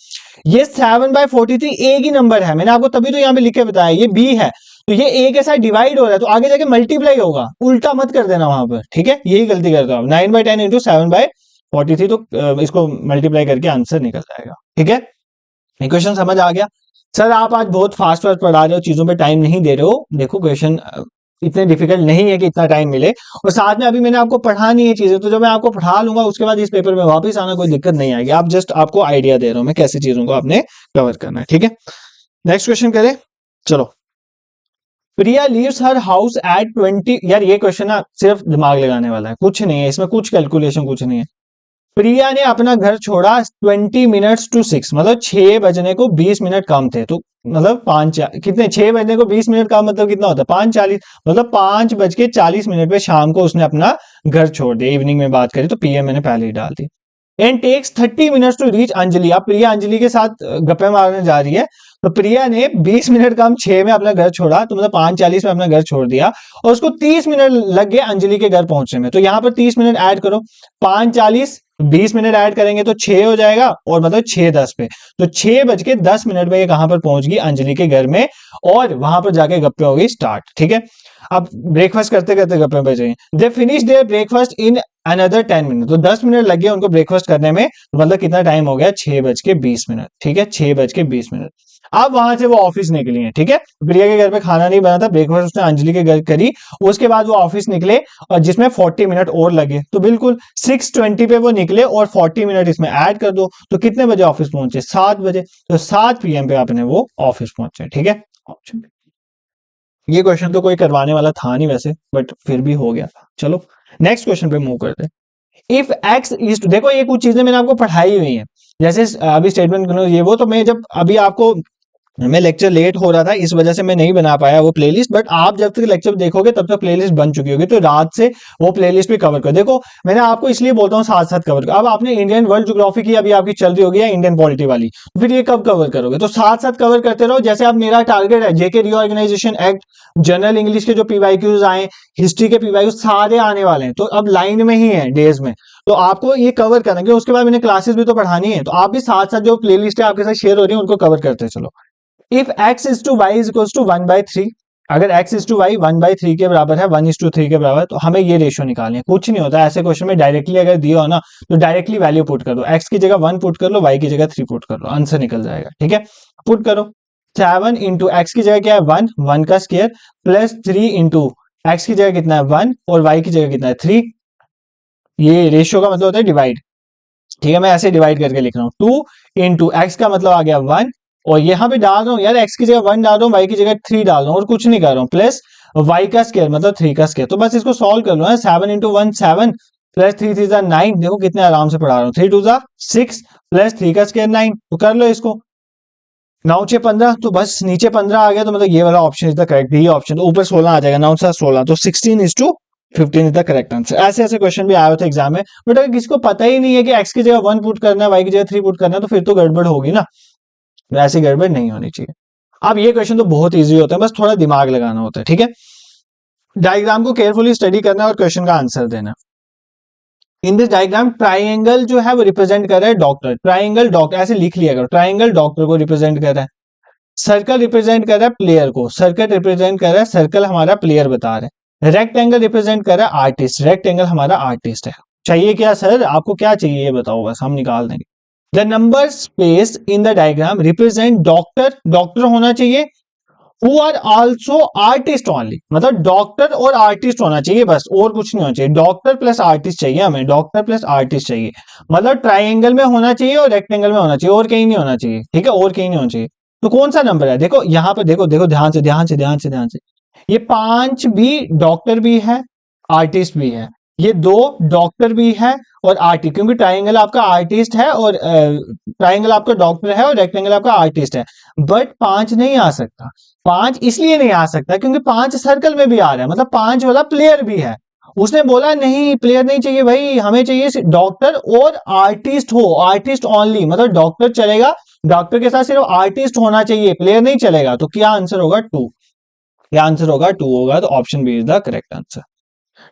S1: ये 7/43 ए की नंबर है, मैंने आपको तभी तो यहाँ पे लिख के बताया, ये बी है, तो ये ए के साथ डिवाइड हो रहा है, तो आगे जाके मल्टीप्लाई होगा, उल्टा मत कर देना वहां पर। ठीक है, यही गलती करते हो आप, 9/10 इंटू 7/43, तो इसको मल्टीप्लाई करके आंसर निकल जाएगा। ठीक है, क्वेश्चन समझ आ गया। सर आप आज बहुत फास्ट फास्ट पढ़ा रहे हो, चीजों पे टाइम नहीं दे रहे हो, देखो क्वेश्चन इतने डिफिकल्ट नहीं है कि इतना टाइम मिले, और साथ में अभी मैंने आपको पढ़ानी है चीजें, तो जब मैं आपको पढ़ा लूंगा उसके बाद इस पेपर में वापस आना कोई दिक्कत नहीं आएगी, आप जस्ट आपको आइडिया दे रहा हूं मैं कैसी चीजों को आपने कवर करना है। ठीक है, नेक्स्ट क्वेश्चन करें, चलो। प्रिया लीव्स हर हाउस एट 20, यार ये क्वेश्चन ना सिर्फ दिमाग लगाने वाला है, कुछ नहीं है इसमें, कुछ कैलकुलेशन कुछ नहीं है। प्रिया ने अपना घर छोड़ा 20 मिनट्स टू 6, मतलब 6 बजने को 20 मिनट कम थे, तो मतलब 5 कितने, 6 बजने को 20 मिनट कम मतलब कितना होता है 5:40, मतलब 5:40 पे शाम को उसने अपना घर छोड़ दिया। इवनिंग में बात करें तो पीएम मैंने पहले ही डाल दी। And takes 30 minutes to reach Anjali. अब प्रिया अंजलि के साथ गप्पे मारने जा रही है, तो प्रिया ने 20 मिनट कम 6 में अपना घर छोड़ा, तो मतलब 5:40 में अपना घर छोड़ दिया और उसको 30 मिनट लग गए अंजलि के घर पहुंचने में। तो यहां पर 30 मिनट ऐड करो, 5:40 20 मिनट ऐड करेंगे तो 6 हो जाएगा और मतलब 6:10 पे, तो 6:10 में ये कहां पर पहुंच गई अंजलि के घर में और वहां पर जाके गप्पे हो गई स्टार्ट। ठीक है, अब ब्रेकफास्ट करते करते गप्पे बजे, they finish their breakfast in another 10 minute, तो 10 मिनट लग गए उनको ब्रेकफास्ट करने में, तो मतलब कितना टाइम हो गया 6:20। ठीक है, 6:20। अब वहां से वो ऑफिस निकली है। ठीक है, प्रिया के घर पे खाना नहीं बना था, ब्रेकफास्ट उसने अंजलि के घर करी, उसके बाद वो ऑफिस निकले और जिसमें 40 मिनट और लगे, तो बिल्कुल 6:20 पे वो निकले और 40 मिनट इसमें ऐड कर दो, तो कितने बजे ऑफिस पहुंचे 7 बजे, तो 7 PM पे अपने वो ऑफिस पहुंचे। ठीक है, ऑप्शन ये क्वेश्चन तो कोई करवाने वाला था नहीं वैसे, बट फिर भी हो गया था। चलो नेक्स्ट क्वेश्चन पे मूव करते हैं। इफ एक्स इज टू, देखो ये कुछ चीजें मैंने आपको पढ़ाई हुई है, जैसे अभी स्टेटमेंट ये वो, तो मैं जब अभी आपको, मैं लेक्चर लेट हो रहा था इस वजह से मैं नहीं बना पाया वो प्लेलिस्ट, बट आप जब तक लेक्चर देखोगे तब तक प्लेलिस्ट बन चुकी होगी, तो रात से वो प्लेलिस्ट भी कवर कर। देखो मैंने आपको इसलिए बोलता हूँ साथ साथ कवर कर। अब आपने इंडियन वर्ल्ड ज्योग्राफी की अभी आपकी चल रही होगी या इंडियन पॉलिटी वाली, तो फिर ये कब कवर करोगे, तो साथ साथ कवर करते रहो। जैसे अब मेरा टारगेट है जेके रीऑर्गेनाइजेशन एक्ट, जनरल इंग्लिश के जो पीवाईक्यूज आए, हिस्ट्री के पीवाईक्यूज सारे आने वाले हैं, तो अब लाइन में ही है डेज में, तो आपको ये कवर करना है। उसके बाद मैंने क्लासेस भी तो पढ़ानी है, तो आप भी साथ साथ जो प्लेलिस्ट है आपके साथ शेयर हो रही है उनको कवर करते चलो। If x is to y is equal to 1/3, अगर x इज टू वाई 1/3 के बराबर है, 1:3 के बराबर, तो हमें ये रेशियो निकालनी है। कुछ नहीं होता ऐसे क्वेश्चन में, डायरेक्टली अगर दिया हो ना तो डायरेक्टली वैल्यू पुट कर दो, x की जगह 1 पुट कर लो, y की जगह 3 पुट कर लो, आंसर निकल जाएगा। ठीक है, पुट करो 7 इंटू एक्स की जगह क्या है 1, 1 का स्क्वायर, प्लस 3 इंटू एक्स की जगह कितना है 1 और y की जगह कितना है 3। ये रेशियो का मतलब होता है डिवाइड। ठीक है, मैं ऐसे डिवाइड करके लिख रहा हूँ, 2 इंटू एक्स का मतलब आ गया 1, और यहां पे डाल रहा हूं यार x की जगह 1 डाल रहा हूं, y की जगह 3 डाल रहा हूं और कुछ नहीं कर रहा हूं, प्लस y का स्क्वायर मतलब 3 का स्क्वायर। तो बस इसको सॉल्व कर लो ना, 7 इंटू 1 7 प्लस 3 3 9, देखो कितने आराम से पढ़ा रहा हूं, 3 2 6 प्लस 3 का स्क्वायर 9, तो कर लो इसको, 9 6 15, तो बस नीचे 15 आ गया, तो मतलब ये वाला ऑप्शन इज द करेक्ट, ये ऑप्शन, तो ऊपर 16 आ जाएगा, 9 7 16, तो 16:15 इज द करेक्ट आंसर। ऐसे ऐसे क्वेश्चन भी आए होते एग्जाम में, बट अगर किसी को पता ही नहीं है कि x की जगह 1 पुट करना है, y की जगह 3 पुट करना है, तो फिर तो गड़बड़ होगी ना, ऐसी गड़बड़ नहीं होनी चाहिए। अब ये क्वेश्चन तो बहुत इजी होता है, बस थोड़ा दिमाग लगाना होता है। ठीक है, डायग्राम को केयरफुली स्टडी करना है और क्वेश्चन का आंसर देना। इन दिस डायग्राम ट्राइंगल जो है वो रिप्रेजेंट कर रहा है डॉक्टर, ट्राइंगल डॉक्टर ऐसे लिख लिया करो, ट्राइंगल डॉक्टर को रिप्रेजेंट कर रहा है, सर्कल रिप्रेजेंट कर रहा है प्लेयर को, सर्कल रिप्रेजेंट कर रहा है, सर्कल हमारा प्लेयर बता रहे हैं, रेक्टेंगल रिप्रेजेंट कर रहा है आर्टिस्ट, रेक्टेंगल हमारा आर्टिस्ट है। चाहिए क्या सर, आपको क्या चाहिए ये बताओ, बस हम निकाल देंगे। The number space in the diagram represent doctor, doctor होना चाहिए, who are also artist only, मतलब डॉक्टर और आर्टिस्ट होना चाहिए बस, और कुछ नहीं होना चाहिए, डॉक्टर प्लस आर्टिस्ट चाहिए हमें, डॉक्टर प्लस आर्टिस्ट चाहिए, मतलब ट्राइंगल में होना चाहिए और रेक्टेंगल में होना चाहिए, और कहीं नहीं होना चाहिए। ठीक है, और कहीं नहीं होना चाहिए। तो कौन सा नंबर है, देखो यहाँ पर, देखो देखो ध्यान से ध्यान से ध्यान से ध्यान से, ये 5 भी डॉक्टर भी है आर्टिस्ट भी है, ये 2 डॉक्टर भी है और आर्टिस्ट, क्योंकि ट्राइंगल आपका आर्टिस्ट है और ट्राइंगल आपका डॉक्टर है और रेक्टेंगल आपका आर्टिस्ट है, बट 5 नहीं आ सकता। 5 इसलिए नहीं आ सकता क्योंकि 5 सर्कल में भी आ रहा है, मतलब 5 वाला प्लेयर भी है। उसने बोला नहीं प्लेयर नहीं चाहिए भाई, हमें चाहिए डॉक्टर और आर्टिस्ट हो, आर्टिस्ट ओनली, मतलब डॉक्टर चलेगा, डॉक्टर के साथ सिर्फ आर्टिस्ट होना चाहिए, प्लेयर नहीं चलेगा। तो क्या आंसर होगा 2, क्या आंसर होगा 2 होगा, तो option B is the correct answer.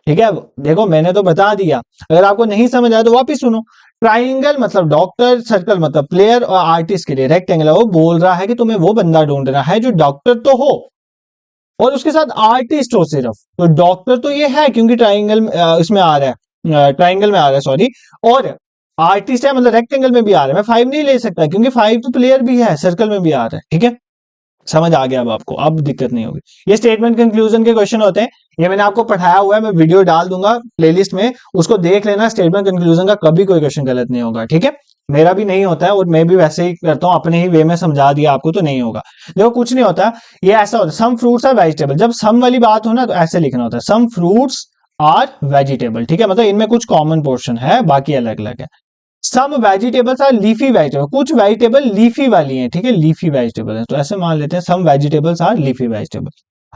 S1: ठीक है, देखो मैंने तो बता दिया, अगर आपको नहीं समझ आया तो वापिस सुनो। ट्राइंगल मतलब डॉक्टर, सर्कल मतलब प्लेयर, और आर्टिस्ट के लिए रेक्टेंगल, वो बोल रहा है कि तुम्हें वो बंदा ढूंढना है जो डॉक्टर तो हो और उसके साथ आर्टिस्ट हो सिर्फ, तो डॉक्टर तो ये है क्योंकि ट्राइंगल इसमें आ रहा है, ट्राइंगल में आ रहा है सॉरी, और आर्टिस्ट है मतलब रेक्टेंगल में भी आ रहा है। मैं 5 नहीं ले सकता क्योंकि 5 तो प्लेयर भी है, सर्कल में भी आ रहा है। ठीक है, समझ आ गया अब आपको, अब दिक्कत नहीं होगी। ये स्टेटमेंट कंक्लूजन के क्वेश्चन होते हैं, ये मैंने आपको पढ़ाया हुआ है, मैं वीडियो डाल दूंगा प्लेलिस्ट में, उसको देख लेना। स्टेटमेंट कंक्लूजन का कभी कोई क्वेश्चन गलत नहीं होगा। ठीक है, मेरा भी नहीं होता है और मैं भी वैसे ही करता हूँ, अपने ही वे में समझा दिया आपको तो नहीं होगा। देखो कुछ नहीं होता, ये ऐसा होता है, सम फ्रूट्स आर वेजिटेबल, जब सम वाली बात हो ना तो ऐसे लिखना होता है, सम फ्रूट्स आर वेजिटेबल। ठीक है, मतलब इनमें कुछ कॉमन पोर्शन है, बाकी अलग अलग है। Some vegetables are leafy vegetable, कुछ वेजिटेबल लीफी वाली हैं। ठीक है, लीफी वेजिटेबल है, तो ऐसे मान लेते हैं some vegetables are leafy vegetable.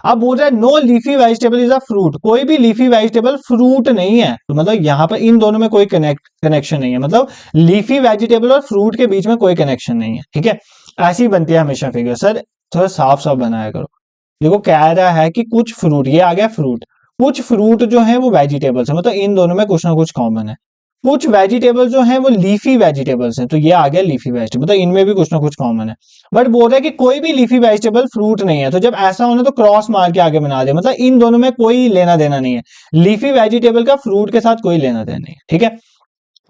S1: अब बोल रहा है no leafy vegetable is a fruit, कोई भी लीफी वेजिटेबल फ्रूट नहीं है। तो मतलब यहाँ पर इन दोनों में कोई कनेक्शन नहीं है, मतलब लीफी वेजिटेबल और फ्रूट के बीच में कोई कनेक्शन नहीं है, ठीक है। ऐसी बनती है हमेशा फिगर। सर थोड़ा साफ साफ बनाया करो। देखो कह रहा है कि कुछ फ्रूट, ये आ गया फ्रूट, कुछ फ्रूट जो है वो वेजिटेबल्स है, मतलब इन दोनों में कुछ ना कुछ कॉमन है। कुछ वेजिटेबल जो है वो लीफी वेजिटेबल्स हैं, तो ये आ गया लीफी वेजिटेबल, मतलब इनमें भी कुछ ना कुछ कॉमन है। बट बोल रहा है कि कोई भी लीफी वेजिटेबल फ्रूट नहीं है, तो जब ऐसा होना तो क्रॉस मार के आगे बना दे, मतलब इन दोनों में कोई लेना देना नहीं है। लीफी वेजिटेबल का फ्रूट के साथ कोई लेना देना नहीं है, ठीक है।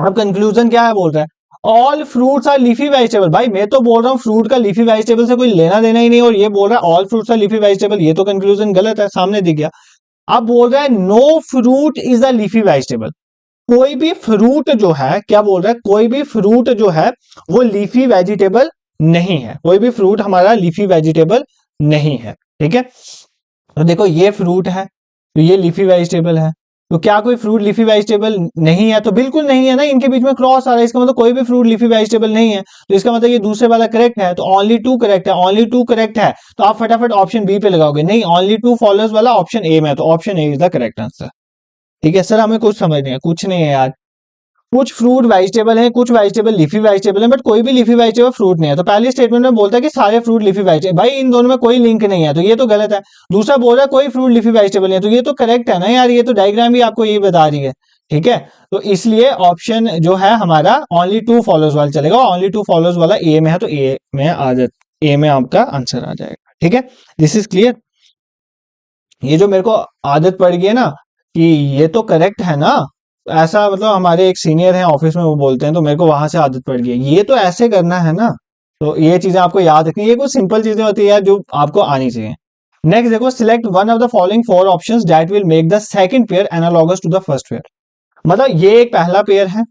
S1: अब कंक्लूजन क्या है, बोल रहा है all fruits are leafy vegetable. भाई मैं तो बोल रहा हूँ फ्रूट का लीफी वेजिटेबल से कोई लेना देना ही नहीं, और ये बोल रहा है all fruits are leafy vegetable, ये तो कंक्लूजन गलत है, सामने दिख गया। अब बोल रहा है no fruit is a leafy vegetable, कोई भी फ्रूट जो है, क्या बोल रहा है, कोई भी फ्रूट जो है वो लीफी वेजिटेबल नहीं है, कोई भी फ्रूट हमारा लीफी वेजिटेबल नहीं है, ठीक है। तो देखो ये फ्रूट है, तो ये लीफी वेजिटेबल है, तो क्या कोई फ्रूट लीफी वेजिटेबल नहीं है? तो बिल्कुल नहीं है ना, इनके बीच में क्रॉस आ रहा है, इसका मतलब कोई भी फ्रूट लीफी वेजिटेबल नहीं है, तो इसका मतलब ये दूसरे वाला करेक्ट है, तो ओनली टू करेक्ट है, ओनली टू करेक्ट है, तो आप फटाफट ऑप्शन बी पे लगाओगे, नहीं ओनली टू फॉलोअर्स वाला ऑप्शन ए में है, तो option A is the correct answer, ठीक है। सर हमें कुछ समझ नहीं है, कुछ नहीं है यार, कुछ फ्रूट वेजिटेबल है, कुछ वेजिटेबल लीफी वेजिटेबल है, बट कोई भी लीफी वेजिटेबल फ्रूट नहीं है। तो पहली स्टेटमेंट में बोलता है कि सारे फ्रूट लीफी वेजिटेबल, भाई इन दोनों में कोई लिंक नहीं है, तो ये तो गलत है। दूसरा बोल रहा है कोई फ्रूट लीफी वेजिटेबल नहीं है, तो ये तो करेक्ट है ना यार, ये तो डायग्राम भी आपको यही बता रही है, ठीक है। तो इसलिए ऑप्शन जो है हमारा ओनली टू फॉलोअर्स वाला चलेगा, ओनली टू फॉलोअर्स वाला ए में है, तो ए में आ जाए, ए में आपका आंसर आ जाएगा, ठीक है। This is clear. ये जो मेरे को आदत पड़ गई है ना कि ये तो करेक्ट है ना, ऐसा मतलब हमारे एक सीनियर हैं ऑफिस में, वो बोलते हैं, तो मेरे को वहां से आदत पड़ गई है, ये तो ऐसे करना है ना। तो ये चीजें आपको याद रखनी, ये कुछ सिंपल चीजें होती है जो आपको आनी चाहिए। नेक्स्ट देखो, select one of the following four options that will make the second pair analogous to the first pair. मतलब ये एक पहला पेयर है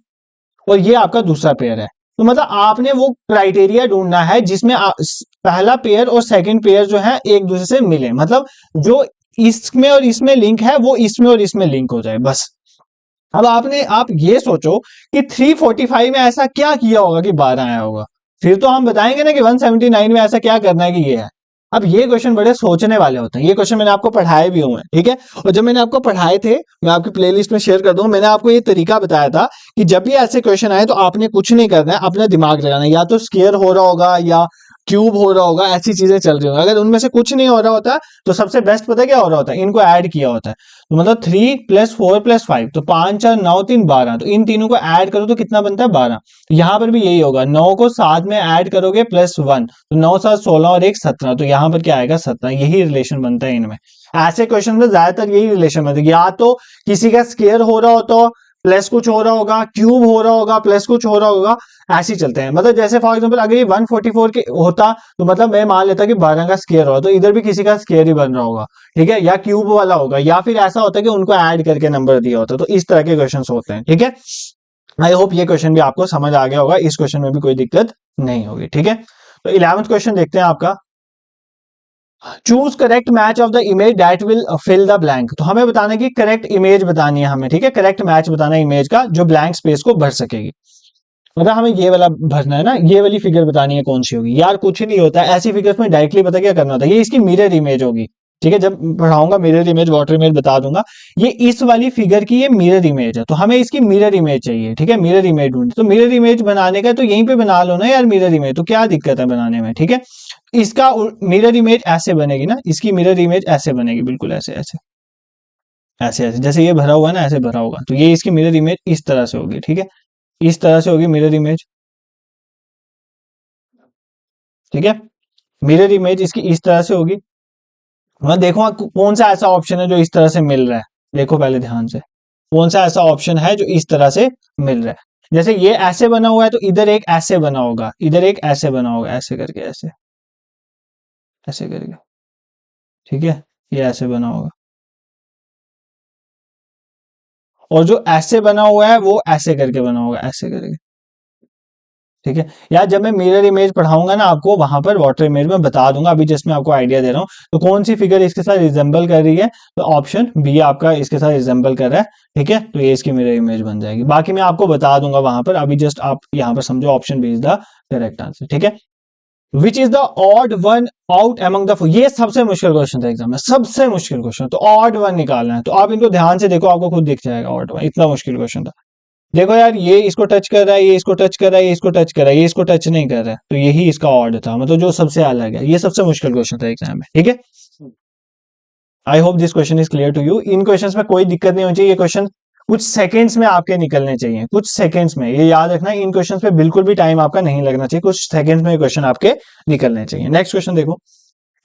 S1: और ये आपका दूसरा पेयर है, तो मतलब आपने वो क्राइटेरिया ढूंढना है जिसमें पहला पेयर और सेकंड पेयर जो है एक दूसरे से मिले, मतलब जो इसमें और इसमें लिंक है वो इसमें और इसमें लिंक हो जाए, बस। अब आप ये सोचो कि 345 में ऐसा क्या किया होगा कि 12 आया होगा, फिर तो हम बताएंगे ना कि 179 में ऐसा क्या करना है कि ये है। अब ये क्वेश्चन बड़े सोचने वाले होते हैं, ये क्वेश्चन मैंने आपको पढ़ाए भी हुए हैं, ठीक है। और जब मैंने आपको पढ़ाए थे, मैं आपकी प्लेलिस्ट में शेयर कर दूं, मैंने आपको ये तरीका बताया था कि जब भी ऐसे क्वेश्चन आए तो आपने कुछ नहीं करना है, अपना दिमाग लगाना है, या तो स्केयर हो रहा होगा या क्यूब हो रहा होगा, ऐसी चीजें चल रही होंगी। अगर उनमें से कुछ नहीं हो रहा होता तो सबसे बेस्ट पता है क्या हो रहा होता है, इनको ऐड किया होता है। तो मतलब 3 + 4 + 5, तो 5 4 9 3 12, तो इन तीनों को ऐड करो तो कितना बनता है 12। तो यहाँ पर भी यही होगा, 9 को 7 में ऐड करोगे +1, तो 9 7 16 और 1 17, तो यहाँ पर क्या आएगा 17, यही रिलेशन बनता है इनमें। ऐसे क्वेश्चन में ज्यादातर यही रिलेशन बनता है, या तो किसी का स्केयर हो रहा हो तो प्लस कुछ हो रहा होगा, क्यूब हो रहा होगा प्लस कुछ हो रहा होगा, ऐसे ही चलते हैं। मतलब जैसे फॉर एग्जांपल अगर ये 144 के होता तो मतलब मैं मान लेता कि 12 का स्केयर हो, तो इधर भी किसी का स्केयर ही बन रहा होगा, ठीक है, या क्यूब वाला होगा, या फिर ऐसा होता है कि उनको ऐड करके नंबर दिया होता है। तो इस तरह के क्वेश्चन होते हैं, ठीक है। आई होप ये क्वेश्चन भी आपको समझ आ गया होगा, इस क्वेश्चन में भी कोई दिक्कत नहीं होगी, ठीक है। तो 11वां क्वेश्चन देखते हैं आपका, choose correct match of the image that will fill the blank. तो हमें बताना है कि करेक्ट इमेज बतानी है हमें, ठीक है, करेक्ट मैच बताना है इमेज का जो ब्लैंक स्पेस को भर सकेगी। मतलब हमें ये वाला भरना है ना, ये वाली फिगर बतानी है कौन सी होगी। यार कुछ नहीं होता है ऐसी फिगर्स में, डायरेक्टली पता क्या करना होता है, ये इसकी मिरर इमेज होगी, ठीक है। जब पढ़ाऊंगा मिरर इमेज वाटर इमेज बता दूंगा, ये इस वाली फिगर की ये मिरर इमेज है, तो हमें इसकी मिरर इमेज चाहिए, ठीक है। मिरर इमेज ढूंढ, तो मिरर इमेज बनाने का तो यहीं पे बना लो ना यार मिरर इमेज, तो क्या दिक्कत है बनाने में, ठीक है। इसका मिरर इमेज ऐसे बनेगी ना, इसकी मिरर इमेज ऐसे बनेगी, बिल्कुल ऐसे ऐसे ऐसे ऐसे, जैसे ये भरा हुआ है ना ऐसे भरा होगा, तो ये इसकी मिरर इमेज इस तरह से होगी, ठीक है, इस तरह से होगी मिरर इमेज, ठीक है। मिरर इमेज इसकी इस तरह से होगी। मैं देखो कौन सा ऐसा ऑप्शन है जो इस तरह से मिल रहा है, देखो पहले ध्यान से, कौन सा ऐसा ऑप्शन है जो इस तरह से मिल रहा है। जैसे ये ऐसे बना हुआ है तो इधर एक ऐसे बना होगा, इधर एक ऐसे बना होगा, ऐसे करके ऐसे ऐसे करके, ठीक है, ये ऐसे बना होगा। और जो ऐसे बना हुआ है वो ऐसे करके बना होगा, ऐसे करके, ठीक है। या जब मैं मिरर इमेज पढ़ाऊंगा ना आपको, वहां पर वाटर इमेज में बता दूंगा, अभी जस्ट मैं आपको आइडिया दे रहा हूँ। तो कौन सी फिगर इसके साथ रिजेंबल कर रही है, तो ऑप्शन बी आपका इसके साथ रिजेंबल कर रहा है, ठीक है। तो ये इसकी मिरर इमेज बन जाएगी, बाकी मैं आपको बता दूंगा वहां पर, अभी जस्ट आप यहाँ पर समझो option B is the correct answer, ठीक है। Which is the odd one out among the, ये सबसे मुश्किल क्वेश्चन था एग्जाम में, सबसे मुश्किल क्वेश्चन। तो ऑड वन निकालना है, तो आप इनको ध्यान से देखो, आपको खुद दिख जाएगा ऑड वन, इतना मुश्किल क्वेश्चन था। देखो यार, ये इसको टच कर रहा है, ये इसको टच कर रहा है, ये इसको टच कर रहा है, ये इसको टच नहीं कर रहा है, तो यही इसका ऑड था, मतलब जो सबसे अलग है। ये सबसे मुश्किल क्वेश्चन था एग्जाम में, ठीक है। I hope this question is clear to you. इन क्वेश्चंस में कोई दिक्कत नहीं होनी चाहिए, ये क्वेश्चन कुछ सेकंड्स में आपके निकलने चाहिए, कुछ सेकंड्स में, ये याद रखना। इन क्वेश्चंस पे बिल्कुल भी टाइम आपका नहीं लगना चाहिए, कुछ सेकंड्स में क्वेश्चन आपके निकलने चाहिए। नेक्स्ट क्वेश्चन देखो,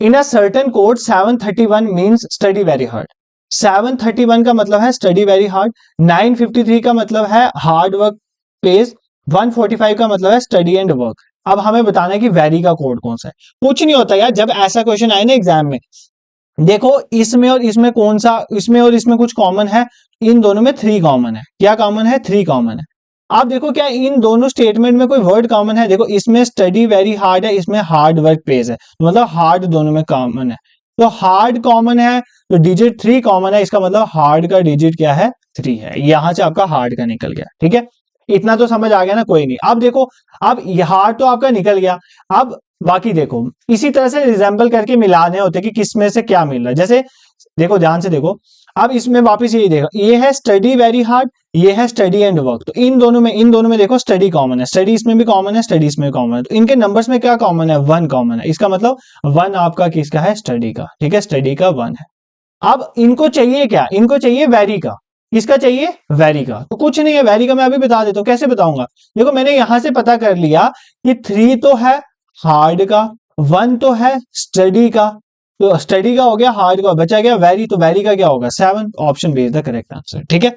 S1: in a certain code 731 means study very hard. 731 का मतलब है स्टडी वेरी हार्ड, 953 का मतलब है हार्ड वर्क पेज, 145 का मतलब है स्टडी एंड वर्क। अब हमें बताना है कि वेरी का कोड कौन सा है। कुछ नहीं होता यार, जब ऐसा क्वेश्चन आए ना एग्जाम में, देखो इसमें और इसमें कौन सा, इसमें और इसमें कुछ कॉमन है, इन दोनों में 3 कॉमन है। क्या कॉमन है? 3 कॉमन है। आप देखो क्या इन दोनों स्टेटमेंट में कोई वर्ड कॉमन है? देखो इसमें स्टडी वेरी हार्ड है, इसमें हार्ड वर्क पेज है, मतलब हार्ड दोनों में कॉमन है। तो हार्ड कॉमन है, तो डिजिट 3 कॉमन है, इसका मतलब हार्ड का डिजिट क्या है? 3 है। यहां से आपका हार्ड का निकल गया, ठीक है। इतना तो समझ आ गया ना? कोई नहीं। अब देखो, अब हार्ड तो आपका निकल गया, अब बाकी देखो इसी तरह से रिजेंबल करके मिलाने होते कि किस में से क्या मिल रहा है। जैसे देखो ध्यान से देखो, अब इसमें वापस यही देखो, ये है स्टडी वेरी हार्ड, ये है स्टडी एंड वर्क। तो इन दोनों में देखो स्टडी कॉमन है, स्टडी इसमें भी कॉमन है, स्टडी इसमें भी कॉमन है। तो इनके नंबर्स में क्या कॉमन है? 1 कॉमन है। इसका मतलब 1 आपका किसका है? स्टडी का, ठीक है, स्टडी का 1 है। अब इनको चाहिए क्या? इनको चाहिए वेरी का। किसका चाहिए? वेरी का। तो कुछ नहीं है, वेरी का मैं अभी बता देता हूं। कैसे बताऊंगा? देखो मैंने यहां से पता कर लिया कि 3 तो है हार्ड का, 1 तो है स्टडी का, तो स्टडी का हो गया, हार्ड का बचा गया वेरी, तो वेरी का क्या होगा? 7। Option B is the correct answer, ठीक है।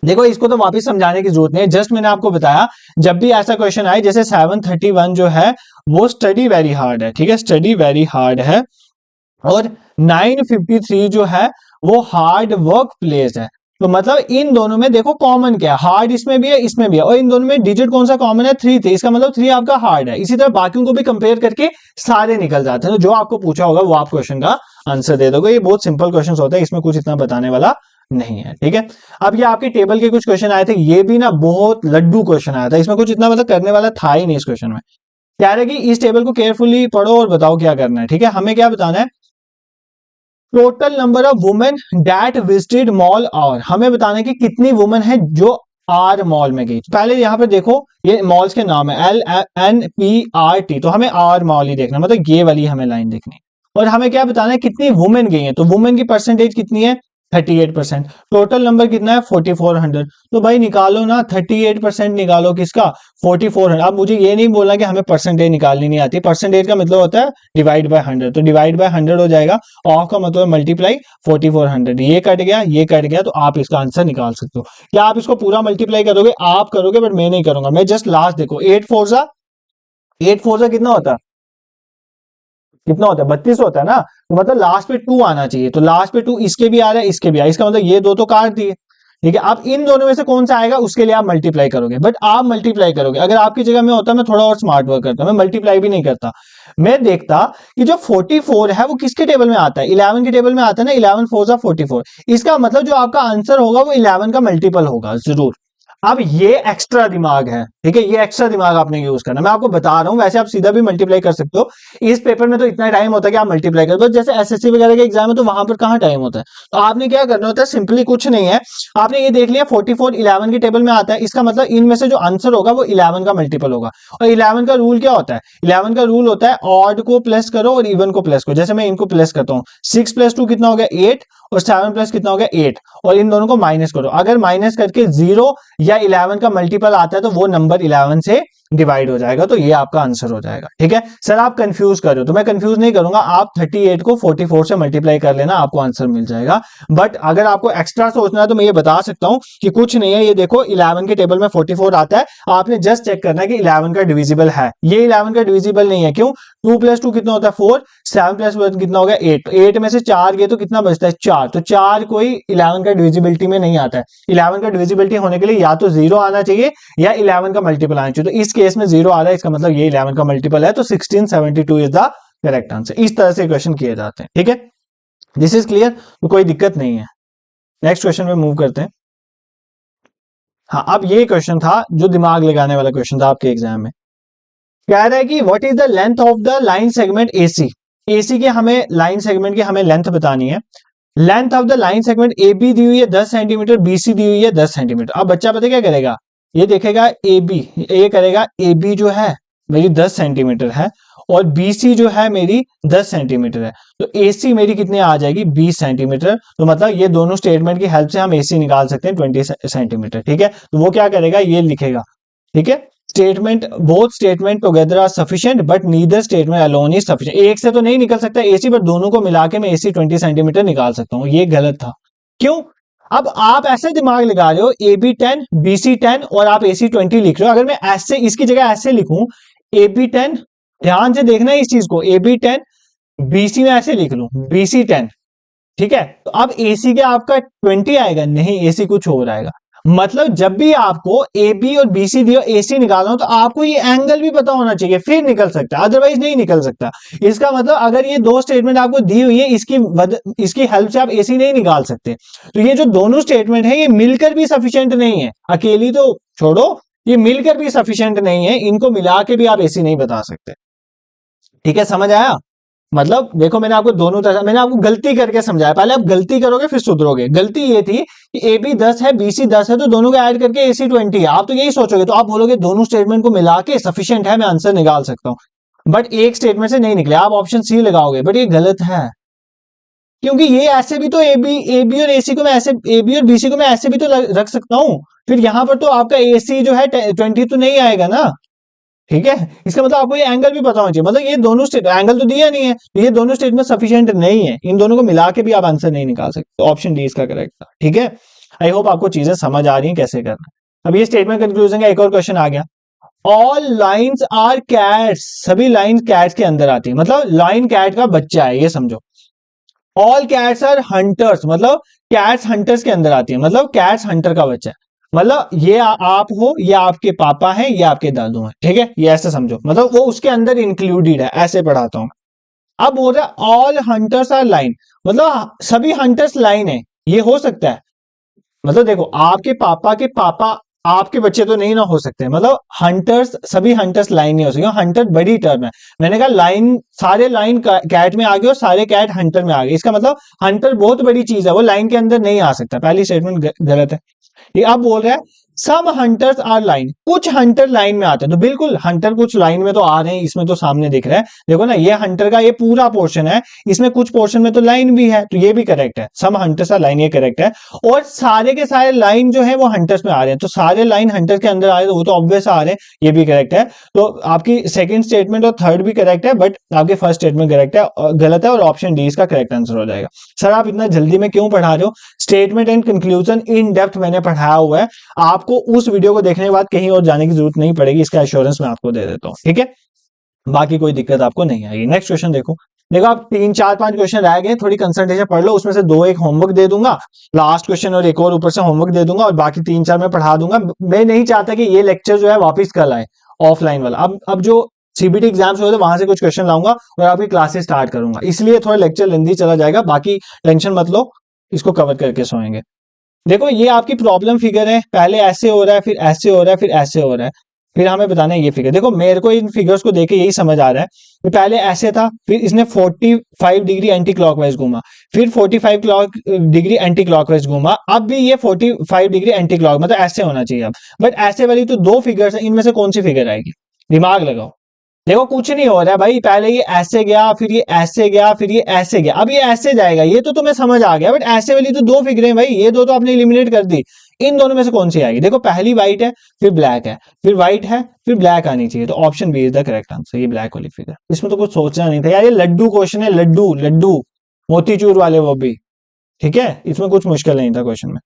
S1: देखो इसको तो वापस समझाने की जरूरत नहीं है, जस्ट मैंने आपको बताया जब भी ऐसा क्वेश्चन आए, जैसे 731 जो है वो स्टडी वेरी हार्ड है, ठीक है, स्टडी वेरी हार्ड है, और 953 जो है वो हार्ड वर्क प्लेस है। तो मतलब इन दोनों में देखो कॉमन क्या है? हार्ड इसमें भी है, इसमें भी है, और इन दोनों में डिजिट कौन सा कॉमन है? 3 थे, इसका मतलब 3 आपका हार्ड है। इसी तरह बाकियों को भी कंपेयर करके सारे निकल जाते हैं। तो जो आपको पूछा होगा वो आप क्वेश्चन का आंसर दे दोगे। ये बहुत सिंपल क्वेश्चन होता है, इसमें कुछ इतना बताने वाला नहीं है, ठीक है। अब ये आपके टेबल के कुछ क्वेश्चन आए थे, ये भी ना बहुत लड्डू क्वेश्चन आया था, इसमें कुछ इतना मतलब करने वाला था ही नहीं इस क्वेश्चन में। क्या है कि इस टेबल को केयरफुली पढ़ो और बताओ क्या करना है, ठीक है। हमें क्या बताना है? Total number of women that visited mall are, हमें बताना है कि कितनी वुमेन है जो आर मॉल में गई। तो पहले यहां पर देखो ये मॉल्स के नाम है LNPRT, तो हमें आर मॉल ही देखना, मतलब ये वाली हमें लाइन देखनी। और हमें क्या बताना है? कितनी वुमेन गई है, तो वुमेन की परसेंटेज कितनी है? 38%। टोटल नंबर कितना है? 4400। तो भाई निकालो ना, 38% निकालो किसका? 4400। अब मुझे ये नहीं बोलना कि हमें परसेंटेज निकालनी नहीं आती, परसेंटेज का मतलब होता है डिवाइड बाय 100, तो डिवाइड बाय 100 हो जाएगा, ऑफ का मतलब मल्टीप्लाई 4400। ये कट गया, ये कट गया, तो आप इसका आंसर निकाल सकते हो। क्या आप इसको पूरा मल्टीप्लाई करोगे? आप करोगे, बट मैं नहीं करूंगा। मैं जस्ट लास्ट देखो, 8 4 कितना होता है? कितना होता है? 32 होता है ना। तो मतलब लास्ट पे 2 आना चाहिए, तो लास्ट पे 2 इसके भी आ रहा है, इसके भी आ रहा है, इसका मतलब ये दो तो काट दिए, ठीक है। अब इन दोनों में से कौन सा आएगा उसके लिए आप मल्टीप्लाई करोगे, बट आप मल्टीप्लाई करोगे। अगर आपकी जगह में होता मैं थोड़ा और स्मार्ट वर्क करता, मैं मल्टीप्लाई भी नहीं करता। मैं देखता कि जो 44 है वो किसके टेबल में आता है? 11 के टेबल में आता है ना, 11 4 जा 44। इसका मतलब जो आपका आंसर होगा वो 11 का मल्टीपल होगा जरूर। अब ये एक्स्ट्रा दिमाग है, ठीक है, ये एक्स्ट्रा दिमाग आपने यूज करना। मैं आपको बता रहा हूं, वैसे आप सीधा भी मल्टीप्लाई कर सकते हो। इस पेपर में तो इतना टाइम होता है कि आप मल्टीप्लाई कर दो, जैसे एसएससी वगैरह के एग्जाम है तो वहां पर कहां टाइम होता है। तो आपने क्या करना होता है? सिंपली कुछ नहीं है, आपने ये देख लिया 44 11 के टेबल में आता है, इसका मतलब इनमें से जो आंसर होगा वो 11 का मल्टीपल होगा। और 11 का रूल क्या होता है? 11 का रूल होता है ऑड को प्लस करो और इवन को प्लस करो। जैसे मैं इनको प्लस करता हूँ, 6 + 2 कितना हो गया? 8, और 7 प्लस कितना हो गया? 8, और इन दोनों को माइनस करो। अगर माइनस करके 0 या 11 का मल्टीपल आता है तो वो नंबर 11 से डिवाइड हो जाएगा, तो ये आपका आंसर हो जाएगा, ठीक है। सर आप कंफ्यूज कर रहे हो, तो मैं कंफ्यूज नहीं करूंगा, आप 38 को 44 से मल्टीप्लाई कर लेना, आपको आंसर मिल जाएगा। बट अगर आपको एक्स्ट्रा सोचना है तो मैं ये बता सकता हूं कि कुछ नहीं है। ये देखो 11 के टेबल में 44 आता है, आपने जस्ट चेक करना है कि 11 का डिविजिबल है। ये 11 का डिविजिबल नहीं है, क्यों? 2 + 2 कितना होता है? 4, 7 + 1 कितना हो गया? 8, 8 में से 4 गए तो कितना बचता है? 4, तो 4 कोई 11 का डिविजिबिलिटी में नहीं आता है। 11 का डिविजिबिलिटी होने के लिए या तो 0 आना चाहिए या 11 का मल्टीपल आना चाहिए। तो इस केस में 0 आ रहा है, इसका मतलब ये 11 का मल्टीपल है, तो 1672 इज द करेक्ट आंसर। इस तरह से क्वेश्चन किए जाते हैं, ठीक है। दिस इज क्लियर, तो कोई दिक्कत नहीं है। नेक्स्ट क्वेश्चन पे मूव करते हैं। हाँ, अब ये क्वेश्चन था जो दिमाग लगाने वाला क्वेश्चन था आपके एग्जाम में। कह रहा है कि what is the length of the line segment AC. AC के हमें लाइन सेगमेंट की हमें लेंथ बतानी है। Length of the line segment A be the हुई है 10 सेंटीमीटर, बी सी दी हुई है 10 सेंटीमीटर। अब बच्चा पता क्या करेगा, ये देखेगा ए बी, ये करेगा ए बी जो है मेरी 10 सेंटीमीटर है और बी सी जो है मेरी 10 सेंटीमीटर है, तो ए सी मेरी कितनी आ जाएगी 20 सेंटीमीटर। तो मतलब ये दोनों स्टेटमेंट की हेल्प से हम ए सी निकाल सकते हैं 20 सेंटीमीटर। ठीक है, तो वो क्या करेगा, ये लिखेगा। ठीक है, statement both statement together are sufficient but neither statement alone is sufficient. एक से तो नहीं निकल सकता एसी, पर दोनों को मिला के मैं एसी 20 सेंटीमीटर निकाल सकता हूं। ये गलत था। क्यों? अब आप ऐसे दिमाग लगा रहे हो ए बी 10 बी सी 10 और आप एसी 20 लिख रहे हो। अगर मैं ऐसे इसकी जगह ऐसे लिखूं ए बी 10, ध्यान से देखना इस चीज को, ए बी 10 बी सी में ऐसे लिख लूं बी सी 10। ठीक है, तो अब एसी के आपका 20 आएगा, नहीं एसी कुछ और आएगा। मतलब जब भी आपको ए बी और बी सी दियो एसी निकालना हो तो आपको ये एंगल भी पता होना चाहिए, फिर निकल सकता है, अदरवाइज नहीं निकल सकता। इसका मतलब अगर ये दो स्टेटमेंट आपको दी हुई है, इसकी हेल्प से आप एसी नहीं निकाल सकते। तो ये जो दोनों स्टेटमेंट है ये मिलकर भी सफिशिएंट नहीं है, अकेली तो छोड़ो, ये मिलकर भी सफिशिएंट नहीं है, इनको मिला के भी आप एसी नहीं बता सकते। ठीक है, समझ आया? मतलब देखो मैंने आपको दोनों तरह, मैंने आपको गलती करके समझाया, पहले आप गलती करोगे फिर सुधरोगे। गलती ये थी कि ए बी 10 है बी सी 10 है तो दोनों को ऐड करके ए सी 20 है, आप तो यही सोचोगे, तो आप बोलोगे दोनों स्टेटमेंट को मिला के सफिशियंट है, मैं आंसर निकाल सकता हूं। बट एक स्टेटमेंट से नहीं निकले, आप ऑप्शन सी लगाओगे, बट ये गलत है। क्योंकि ये ऐसे भी तो ए बी और ए सी को मैं ऐसे, ए बी और बी सी को मैं ऐसे भी तो रख सकता हूं। फिर यहां पर तो आपका ए सी जो है 20 तो नहीं आएगा ना। ठीक है, इसका मतलब आपको ये एंगल भी पता होना चाहिए। मतलब ये दोनों स्टेट एंगल तो दिया नहीं है, तो ये दोनों स्टेटमेंट सफिशिएंट नहीं है, इन दोनों को मिला के भी आप आंसर नहीं निकाल सकते। तो ऑप्शन डी इसका करेक्ट था। ठीक है, आई होप आपको चीजें समझ आ रही हैं कैसे करना है। अब ये स्टेटमेंट कंक्लूजन का एक और क्वेश्चन आ गया। ऑल लाइन्स आर कैट्स, सभी लाइन कैट्स के अंदर आती है, मतलब लाइन कैट का बच्चा है, ये समझो। ऑल कैट्स आर हंटर्स, मतलब कैट्स हंटर्स के अंदर आती है, मतलब कैट्स हंटर का बच्चा है। मतलब ये आप हो, ये आपके पापा हैं, ये आपके दादू हैं। ठीक है, ये ऐसे समझो, मतलब वो उसके अंदर इंक्लूडेड है, ऐसे पढ़ाता हूं। अब बोल रहा है ऑल हंटर्स आर लाइन, मतलब सभी हंटर्स लाइन है, ये हो सकता है। मतलब देखो आपके पापा आपके बच्चे तो नहीं ना हो सकते, मतलब हंटर्स, सभी हंटर्स लाइन नहीं हो सकते। हंटर बड़ी टर्म है, मैंने कहा लाइन, सारे लाइन कैट में आ गए और सारे कैट हंटर में आ गए, इसका मतलब हंटर बहुत बड़ी चीज है, वो लाइन के अंदर नहीं आ सकता। पहली स्टेटमेंट गलत है। ये अब बोल रहा है सम हंटर्स आर लाइन, कुछ हंटर लाइन में आते हैं, तो बिल्कुल हंटर कुछ लाइन में तो आ रहे हैं, इसमें तो सामने दिख रहा है, देखो ना, ये हंटर का ये पूरा पोर्शन है, इसमें कुछ पोर्शन में तो लाइन भी है, तो ये भी करेक्ट है, सम हंटर्स आर लाइन, ये करेक्ट है। और सारे के सारे लाइन जो है वो हंटर्स में आ रहे हैं, तो सारे लाइन हंटर के अंदर आ रहे हैं, तो वो तो ऑब्वियस आ रहे हैं, ये भी करेक्ट है। तो आपकी सेकंड स्टेटमेंट और थर्ड भी करेक्ट है, बट आपके फर्स्ट स्टेटमेंट करेक्ट है, गलत है, और ऑप्शन डी इसका करेक्ट आंसर हो जाएगा। सर आप इतना जल्दी में क्यों पढ़ा रहे हो? Statement and conclusion in depth मैंने पढ़ाया हुआ है, आपको उस वीडियो को देखने के बाद कहीं और जाने की जरूरत नहीं पड़ेगी, इसका एश्योरेंस मैं आपको दे देता हूं। ठीक है, बाकी कोई दिक्कत आपको नहीं आएगी। नेक्स्ट क्वेश्चन देखो। देखो आप 3 4 5 क्वेश्चन रह गए, थोड़ी कंसंट्रेशन पढ़ लो, उसमें से 2 एक होमवर्क दे दूंगा, लास्ट क्वेश्चन और एक और ऊपर से होमवर्क दे दूंगा, और बाकी 3 4 मैं पढ़ा दूंगा। मैं नहीं चाहता कि ये लेक्चर जो है वापस कल आए, ऑफलाइन वाला। अब जो सीबीटी एग्जाम्स होते हैं वहां से कुछ क्वेश्चन लाऊंगा और आपकी क्लासेस स्टार्ट करूंगा, इसलिए थोड़ा लेक्चर लेंदी चला जाएगा, बाकी टेंशन मत लो, इसको कवर करके सोएंगे। देखो ये आपकी प्रॉब्लम फिगर है, पहले ऐसे हो रहा है, फिर ऐसे हो रहा है, फिर ऐसे हो रहा है, फिर हमें बताना है ये फिगर। देखो मेरे को इन फिगर्स को देख के यही समझ आ रहा है कि पहले ऐसे था, फिर इसने 45 डिग्री एंटी क्लॉकवाइज घूमा, फिर 45 डिग्री एंटी क्लॉकवाइज घूमा, अब भी ये 45 डिग्री एंटी क्लॉक, मतलब ऐसे होना चाहिए अब। बट ऐसे वाली तो 2 फिगर्स है, इनमें से कौन सी फिगर आएगी? दिमाग लगाओ। देखो कुछ नहीं हो रहा है भाई, पहले ये ऐसे गया, फिर ये ऐसे गया, फिर ये ऐसे गया, अब ये ऐसे जाएगा, ये तो तुम्हें समझ आ गया। बट ऐसे वाली तो 2 फिगरें भाई, ये दो तो आपने एलिमिनेट कर दी, इन दोनों में से कौन सी आएगी? देखो पहली व्हाइट है, फिर ब्लैक है, फिर व्हाइट है, फिर ब्लैक आनी चाहिए, तो option B is the correct answer, ये ब्लैक वाली फिगर। इसमें तो कुछ सोचना नहीं था यार, ये लड्डू क्वेश्चन है, लड्डू लड्डू मोतीचूर वाले वो भी। ठीक है, इसमें कुछ मुश्किल नहीं था क्वेश्चन में,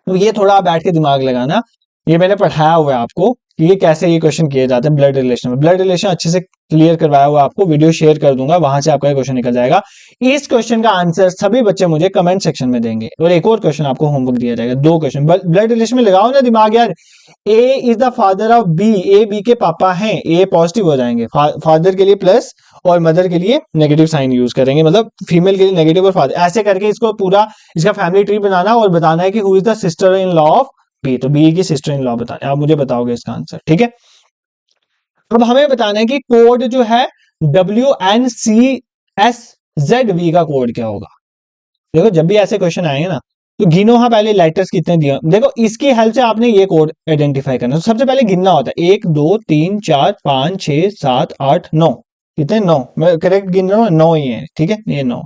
S1: तो ये थोड़ा आप बैठ के दिमाग लगाना। ये मैंने पढ़ाया हुआ है आपको कि ये कैसे ये क्वेश्चन किए जाते हैं ब्लड रिलेशन में, ब्लड रिलेशन अच्छे से क्लियर करवाया हुआ आपको, वीडियो शेयर कर दूंगा, वहां से आपका ये क्वेश्चन निकल जाएगा। इस क्वेश्चन का आंसर सभी बच्चे मुझे कमेंट सेक्शन में देंगे, और एक और क्वेश्चन आपको होमवर्क दिया जाएगा, 2 क्वेश्चन ब्लड रिलेशन में। लगाओ ना दिमाग यार। A is the father of B, A B के पापा हैं, ए पॉजिटिव हो जाएंगे, फादर के लिए प्लस और मदर के लिए नेगेटिव साइन यूज करेंगे, मतलब फीमेल के लिए नेगेटिव और फादर, ऐसे करके इसको पूरा इसका फैमिली ट्री बनाना और बताना है कि who is the sister in law of B, तो बी की सिस्टर इन लॉ बताना, आप मुझे बताओगे इसका आंसर। ठीक है, अब हमें बताना है कि कोड जो है WNCSZV का कोड क्या होगा। देखो जब भी ऐसे क्वेश्चन आएंगे ना तो गिनो, हाँ पहले लेटर्स कितने दिए, देखो इसकी हेल्प से आपने ये कोड आइडेंटिफाई करना। तो सबसे पहले गिनना होता है 1 2 3 4 5 6 7 8 9, कितने 9, मैं करेक्ट गिन रहा हूँ 9 ही है, ठीक है ये 9।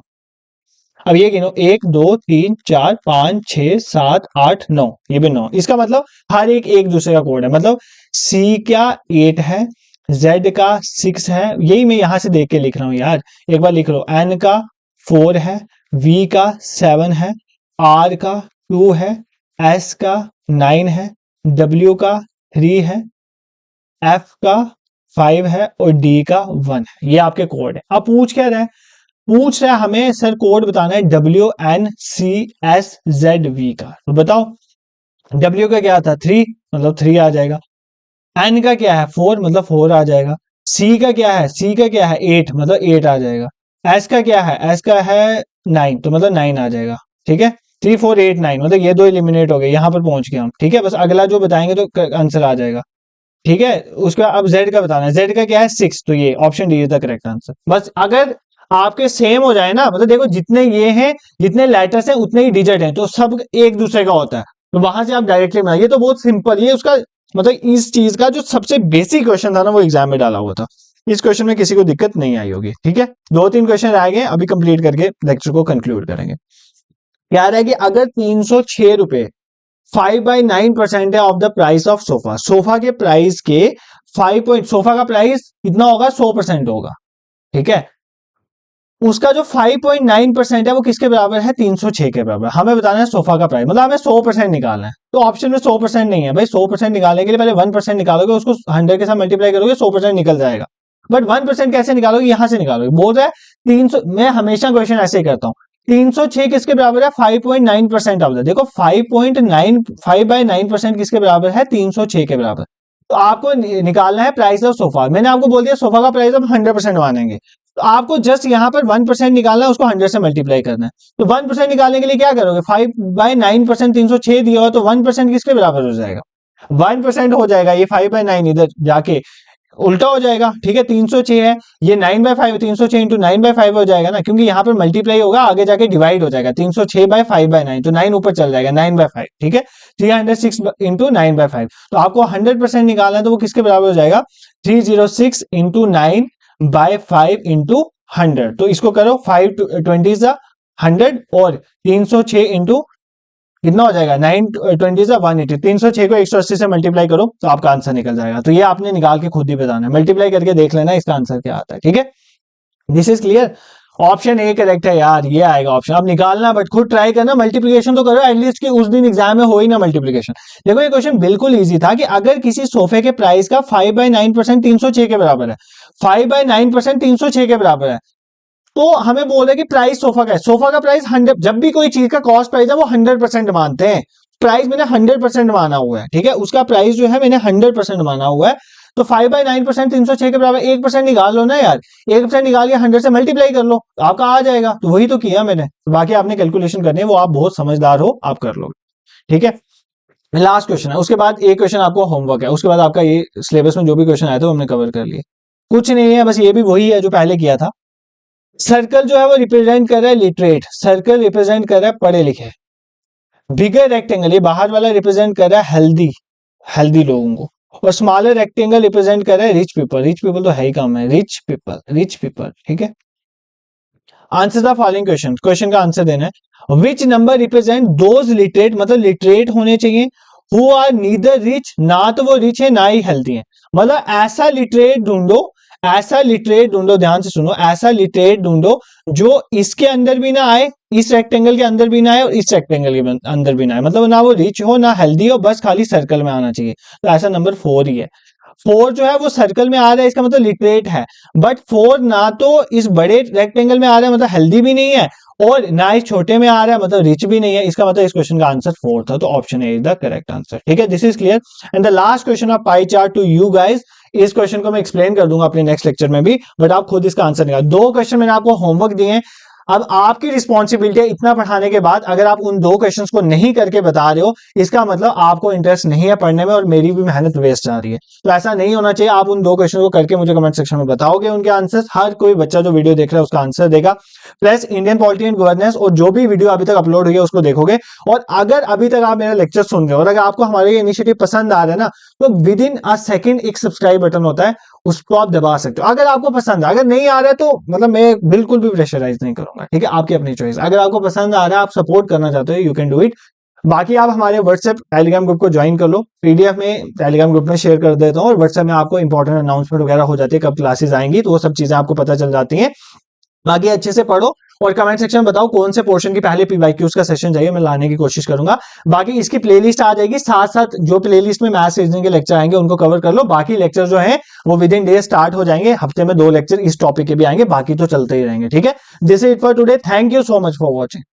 S1: अब ये गिनो 1 2 3 4 5 6 7 8 9, ये भी 9। इसका मतलब हर एक एक दूसरे का कोड है, मतलब C का 8 है, Z का 6 है, यही मैं यहां से देख के लिख रहा हूं यार, एक बार लिख लो। N का 4 है, V का 7 है, R का 2 है, S का 9 है, W का 3 है, F का 5 है और D का 1 है। ये आपके कोड है। अब पूछ क्या रहा है, पूछ रहा है हमें सर कोड बताना है WNCSZV का। तो बताओ W का क्या था 3, मतलब 3 आ जाएगा। N का क्या है 4, मतलब 4 आ जाएगा। C का क्या है, C का क्या है 8, मतलब 8 आ जाएगा। S का क्या है, S का है 9, तो मतलब 9 आ जाएगा। ठीक है 3 4 8 9, मतलब ये दो एलिमिनेट हो गए, यहां पर पहुंच गए हम। ठीक है बस अगला जो बताएंगे तो आंसर आ जाएगा। ठीक है उसका अब Z का बताना है, Z का क्या है 6, तो ये option D is the correct answer. बस अगर आपके सेम हो जाए ना, मतलब देखो जितने ये हैं, जितने लेटर्स हैं उतने ही डिजिट हैं, तो सब एक दूसरे का होता है, तो वहां से आप डायरेक्टली बना। ये तो बहुत सिंपल, ये उसका मतलब इस चीज का जो सबसे बेसिक क्वेश्चन था ना वो एग्जाम में डाला हुआ था। इस क्वेश्चन में किसी को दिक्कत नहीं आई होगी। ठीक है 2-3 क्वेश्चन रह गए, अभी कंप्लीट करके लेक्चर को कंक्लूड करेंगे। क्या रहा है कि अगर 306 रुपए 5/9% है of the price of sofa, sofa के प्राइस के 5 सोफा का प्राइस कितना होगा 100% होगा। ठीक है उसका जो 5.9% है वो किसके बराबर है 306 के बराबर। हमें बताना है सोफा का प्राइस, मतलब हमें 100% निकालना है। तो ऑप्शन में 100% नहीं है भाई, 100% निकालने के लिए पहले 1% निकालोगे, उसको 100 के साथ मल्टीप्लाई करोगे 100% निकल जाएगा। बट 1% कैसे निकालोगे, यहां से निकालोगे। बोल रहा है 300, मैं हमेशा क्वेश्चन ऐसे ही करता हूँ। 306 किसके बराबर है 5.9% ऑफ द, देखो 5.9 किसके बराबर है 306 के बराबर। तो आपको निकालना है प्राइस ऑफ सोफा। मैंने आपको बोल दिया सोफा का प्राइस आप 100% मानेंगे, तो आपको जस्ट यहां पर 1% निकालना है, उसको 100 से मल्टीप्लाई करना है। तो 1% निकालने के लिए क्या करोगे, 5/9% 306 दिया हो तो 1% किसके बराबर हो जाएगा 1% हो जाएगा। ये 5/9 इधर जाके उल्टा हो जाएगा। ठीक है 306 है, ये 9/5, 306 इंटू 9/5 हो जाएगा ना, क्योंकि यहाँ पर मल्टीप्लाई होगा आगे जाके डिवाइड हो जाएगा। 306/5/9, तो 9 ऊपर चल जाएगा 9/5। ठीक है 306 इंटू 9/5, तो आपको 100% निकालना है, तो वो किसके बराबर हो जाएगा 306 इंटू 9/5 इंटू 100। तो इसको करो 520 100 और 306 इंटू कितना हो जाएगा 920 180, 306 को 180 से मल्टीप्लाई करो तो आपका आंसर निकल जाएगा। तो ये आपने निकाल के खुद ही बताना है, मल्टीप्लाई करके देख लेना इसका आंसर क्या आता है। ठीक है this is clear. Option A correct है यार, ये आएगा ऑप्शन। अब निकालना बट खुद ट्राई करना, मल्टीप्लिकेशन तो करो एटलीस्ट कि उस दिन एग्जाम में हो ही ना मल्टीप्लिकेशन। देखो ये क्वेश्चन बिल्कुल इजी था कि अगर किसी सोफे के प्राइस का 5/9% 306 के बराबर है, 5/9% 306 के बराबर है, तो हमें बोल रहे कि प्राइस सोफा का है। सोफा का प्राइस 100, जब भी कोई चीज का कॉस्ट प्राइस है वो 100% मानते हैं। प्राइस मैंने 100% माना हुआ है। ठीक है उसका प्राइस जो है मैंने 100% माना हुआ है। तो 5/9% 306 के बराबर 1% निकाल लो ना यार, 1% निकाल के 100 से मल्टीप्लाई कर लो, आपका आ जाएगा। तो वही तो किया मैंने, तो बाकी आपने कैलकुलेशन करनी है, वो आप बहुत समझदार हो आप कर लोगे। ठीक है लास्ट क्वेश्चन है, उसके बाद एक क्वेश्चन आपको होमवर्क है, उसके बाद आपका ये सिलेबस में जो भी क्वेश्चन आए थे हमने कवर कर लिए। कुछ नहीं है बस ये भी वही है जो पहले किया था। सर्कल जो है वो रिप्रेजेंट कर रहा है लिटरेट, सर्कल रिप्रेजेंट कर रहा है पढ़े लिखे। बिगर रेक्टेंगल ये बाहर वाला रिप्रेजेंट कर रहा है हेल्दी, हेल्दी लोगों को। और स्मॉलर रेक्टेंगल रिप्रेजेंट कर रहा है रिच पीपल, रिच पीपल तो है ही कम है, रिच पीपल, रिच पीपल। ठीक है answer the following question, question का आंसर देना है। Which number represent those literate, मतलब लिटरेट होने चाहिए, हु आर नीदर रिच, ना तो वो रिच है ना ही हेल्दी है। मतलब ऐसा लिटरेट ढूंढो, ऐसा लिटरेट ढूंढो, ध्यान से सुनो, ऐसा लिटरेट ढूंढो जो इसके अंदर भी ना आए, इस रेक्टेंगल के अंदर भी ना आए और इस रेक्टेंगल के अंदर भी ना आए, मतलब ना वो रिच हो ना हेल्दी हो, बस खाली सर्कल में आना चाहिए। तो ऐसा नंबर 4 ही है। 4 जो है वो सर्कल में आ रहा है, इसका मतलब लिटरेट है। बट 4 ना तो इस बड़े रेक्टेंगल में आ रहा है, मतलब हेल्दी भी नहीं है, और ना इस छोटे में आ रहा है, मतलब रिच भी नहीं है। इसका मतलब इस क्वेश्चन का आंसर 4 था, तो option A is the correct answer. ठीक है this is clear. And the last question of pie chart to you guys, इस क्वेश्चन को मैं एक्सप्लेन कर दूंगा अपने नेक्स्ट लेक्चर में भी, बट आप खुद इसका आंसर निकाल। 2 क्वेश्चन मैंने आपको होमवर्क दिए हैं, अब आपकी रिस्पॉन्सिबिलिटी है इतना पढ़ाने के बाद अगर आप उन 2 क्वेश्चंस को नहीं करके बता रहे हो, इसका मतलब आपको इंटरेस्ट नहीं है पढ़ने में और मेरी भी मेहनत वेस्ट जा रही है। तो ऐसा नहीं होना चाहिए। आप उन 2 क्वेश्चन को करके मुझे कमेंट सेक्शन में बताओगे उनके आंसर्स, हर कोई बच्चा जो वीडियो देख रहा है उसका आंसर देगा, plus Indian polity and governance और जो भी वीडियो अभी तक अपलोड हुई है उसको देखोगे। और अगर अभी तक आप मेरा लेक्चर सुन रहे हो और अगर आपको हमारे ये इनिशिएटिव पसंद आ रहा है ना, तो विद इन अ सेकंड एक सब्सक्राइब बटन होता है, उसको आप दबा सकते हो अगर आपको पसंद है। अगर नहीं आ रहा है तो मतलब मैं बिल्कुल भी प्रेशराइज नहीं करूंगा, ठीक है, आपकी अपनी चॉइस। अगर आपको पसंद आ रहा है, आप सपोर्ट करना चाहते हो, यू कैन डू इट। बाकी आप हमारे व्हाट्सएप टेलीग्राम ग्रुप को ज्वाइन कर लो, पीडीएफ में टेलीग्राम ग्रुप में शेयर कर देता हूँ और व्हाट्सएप में आपको इंपॉर्टेंट अनाउंसमेंट वगैरह हो जाती है, कब क्लासेस आएंगी, तो वो सब चीजें आपको पता चल जाती हैं। बाकी अच्छे से पढ़ो और कमेंट सेक्शन में बताओ कौन से पोर्शन की पहले पीवाईक्यूज का सेशन चाहिए, मैं लाने की कोशिश करूंगा। बाकी इसकी प्लेलिस्ट आ जाएगी, साथ साथ जो प्लेलिस्ट में मैथ्स रीजनिंग के लेक्चर आएंगे उनको कवर कर लो। बाकी लेक्चर जो है वो विद इन डे स्टार्ट हो जाएंगे, हफ्ते में 2 लेक्चर इस टॉपिक के भी आएंगे, बाकी तो चलते ही रहेंगे, ठीक है। This is it for today, thank you so much for watching.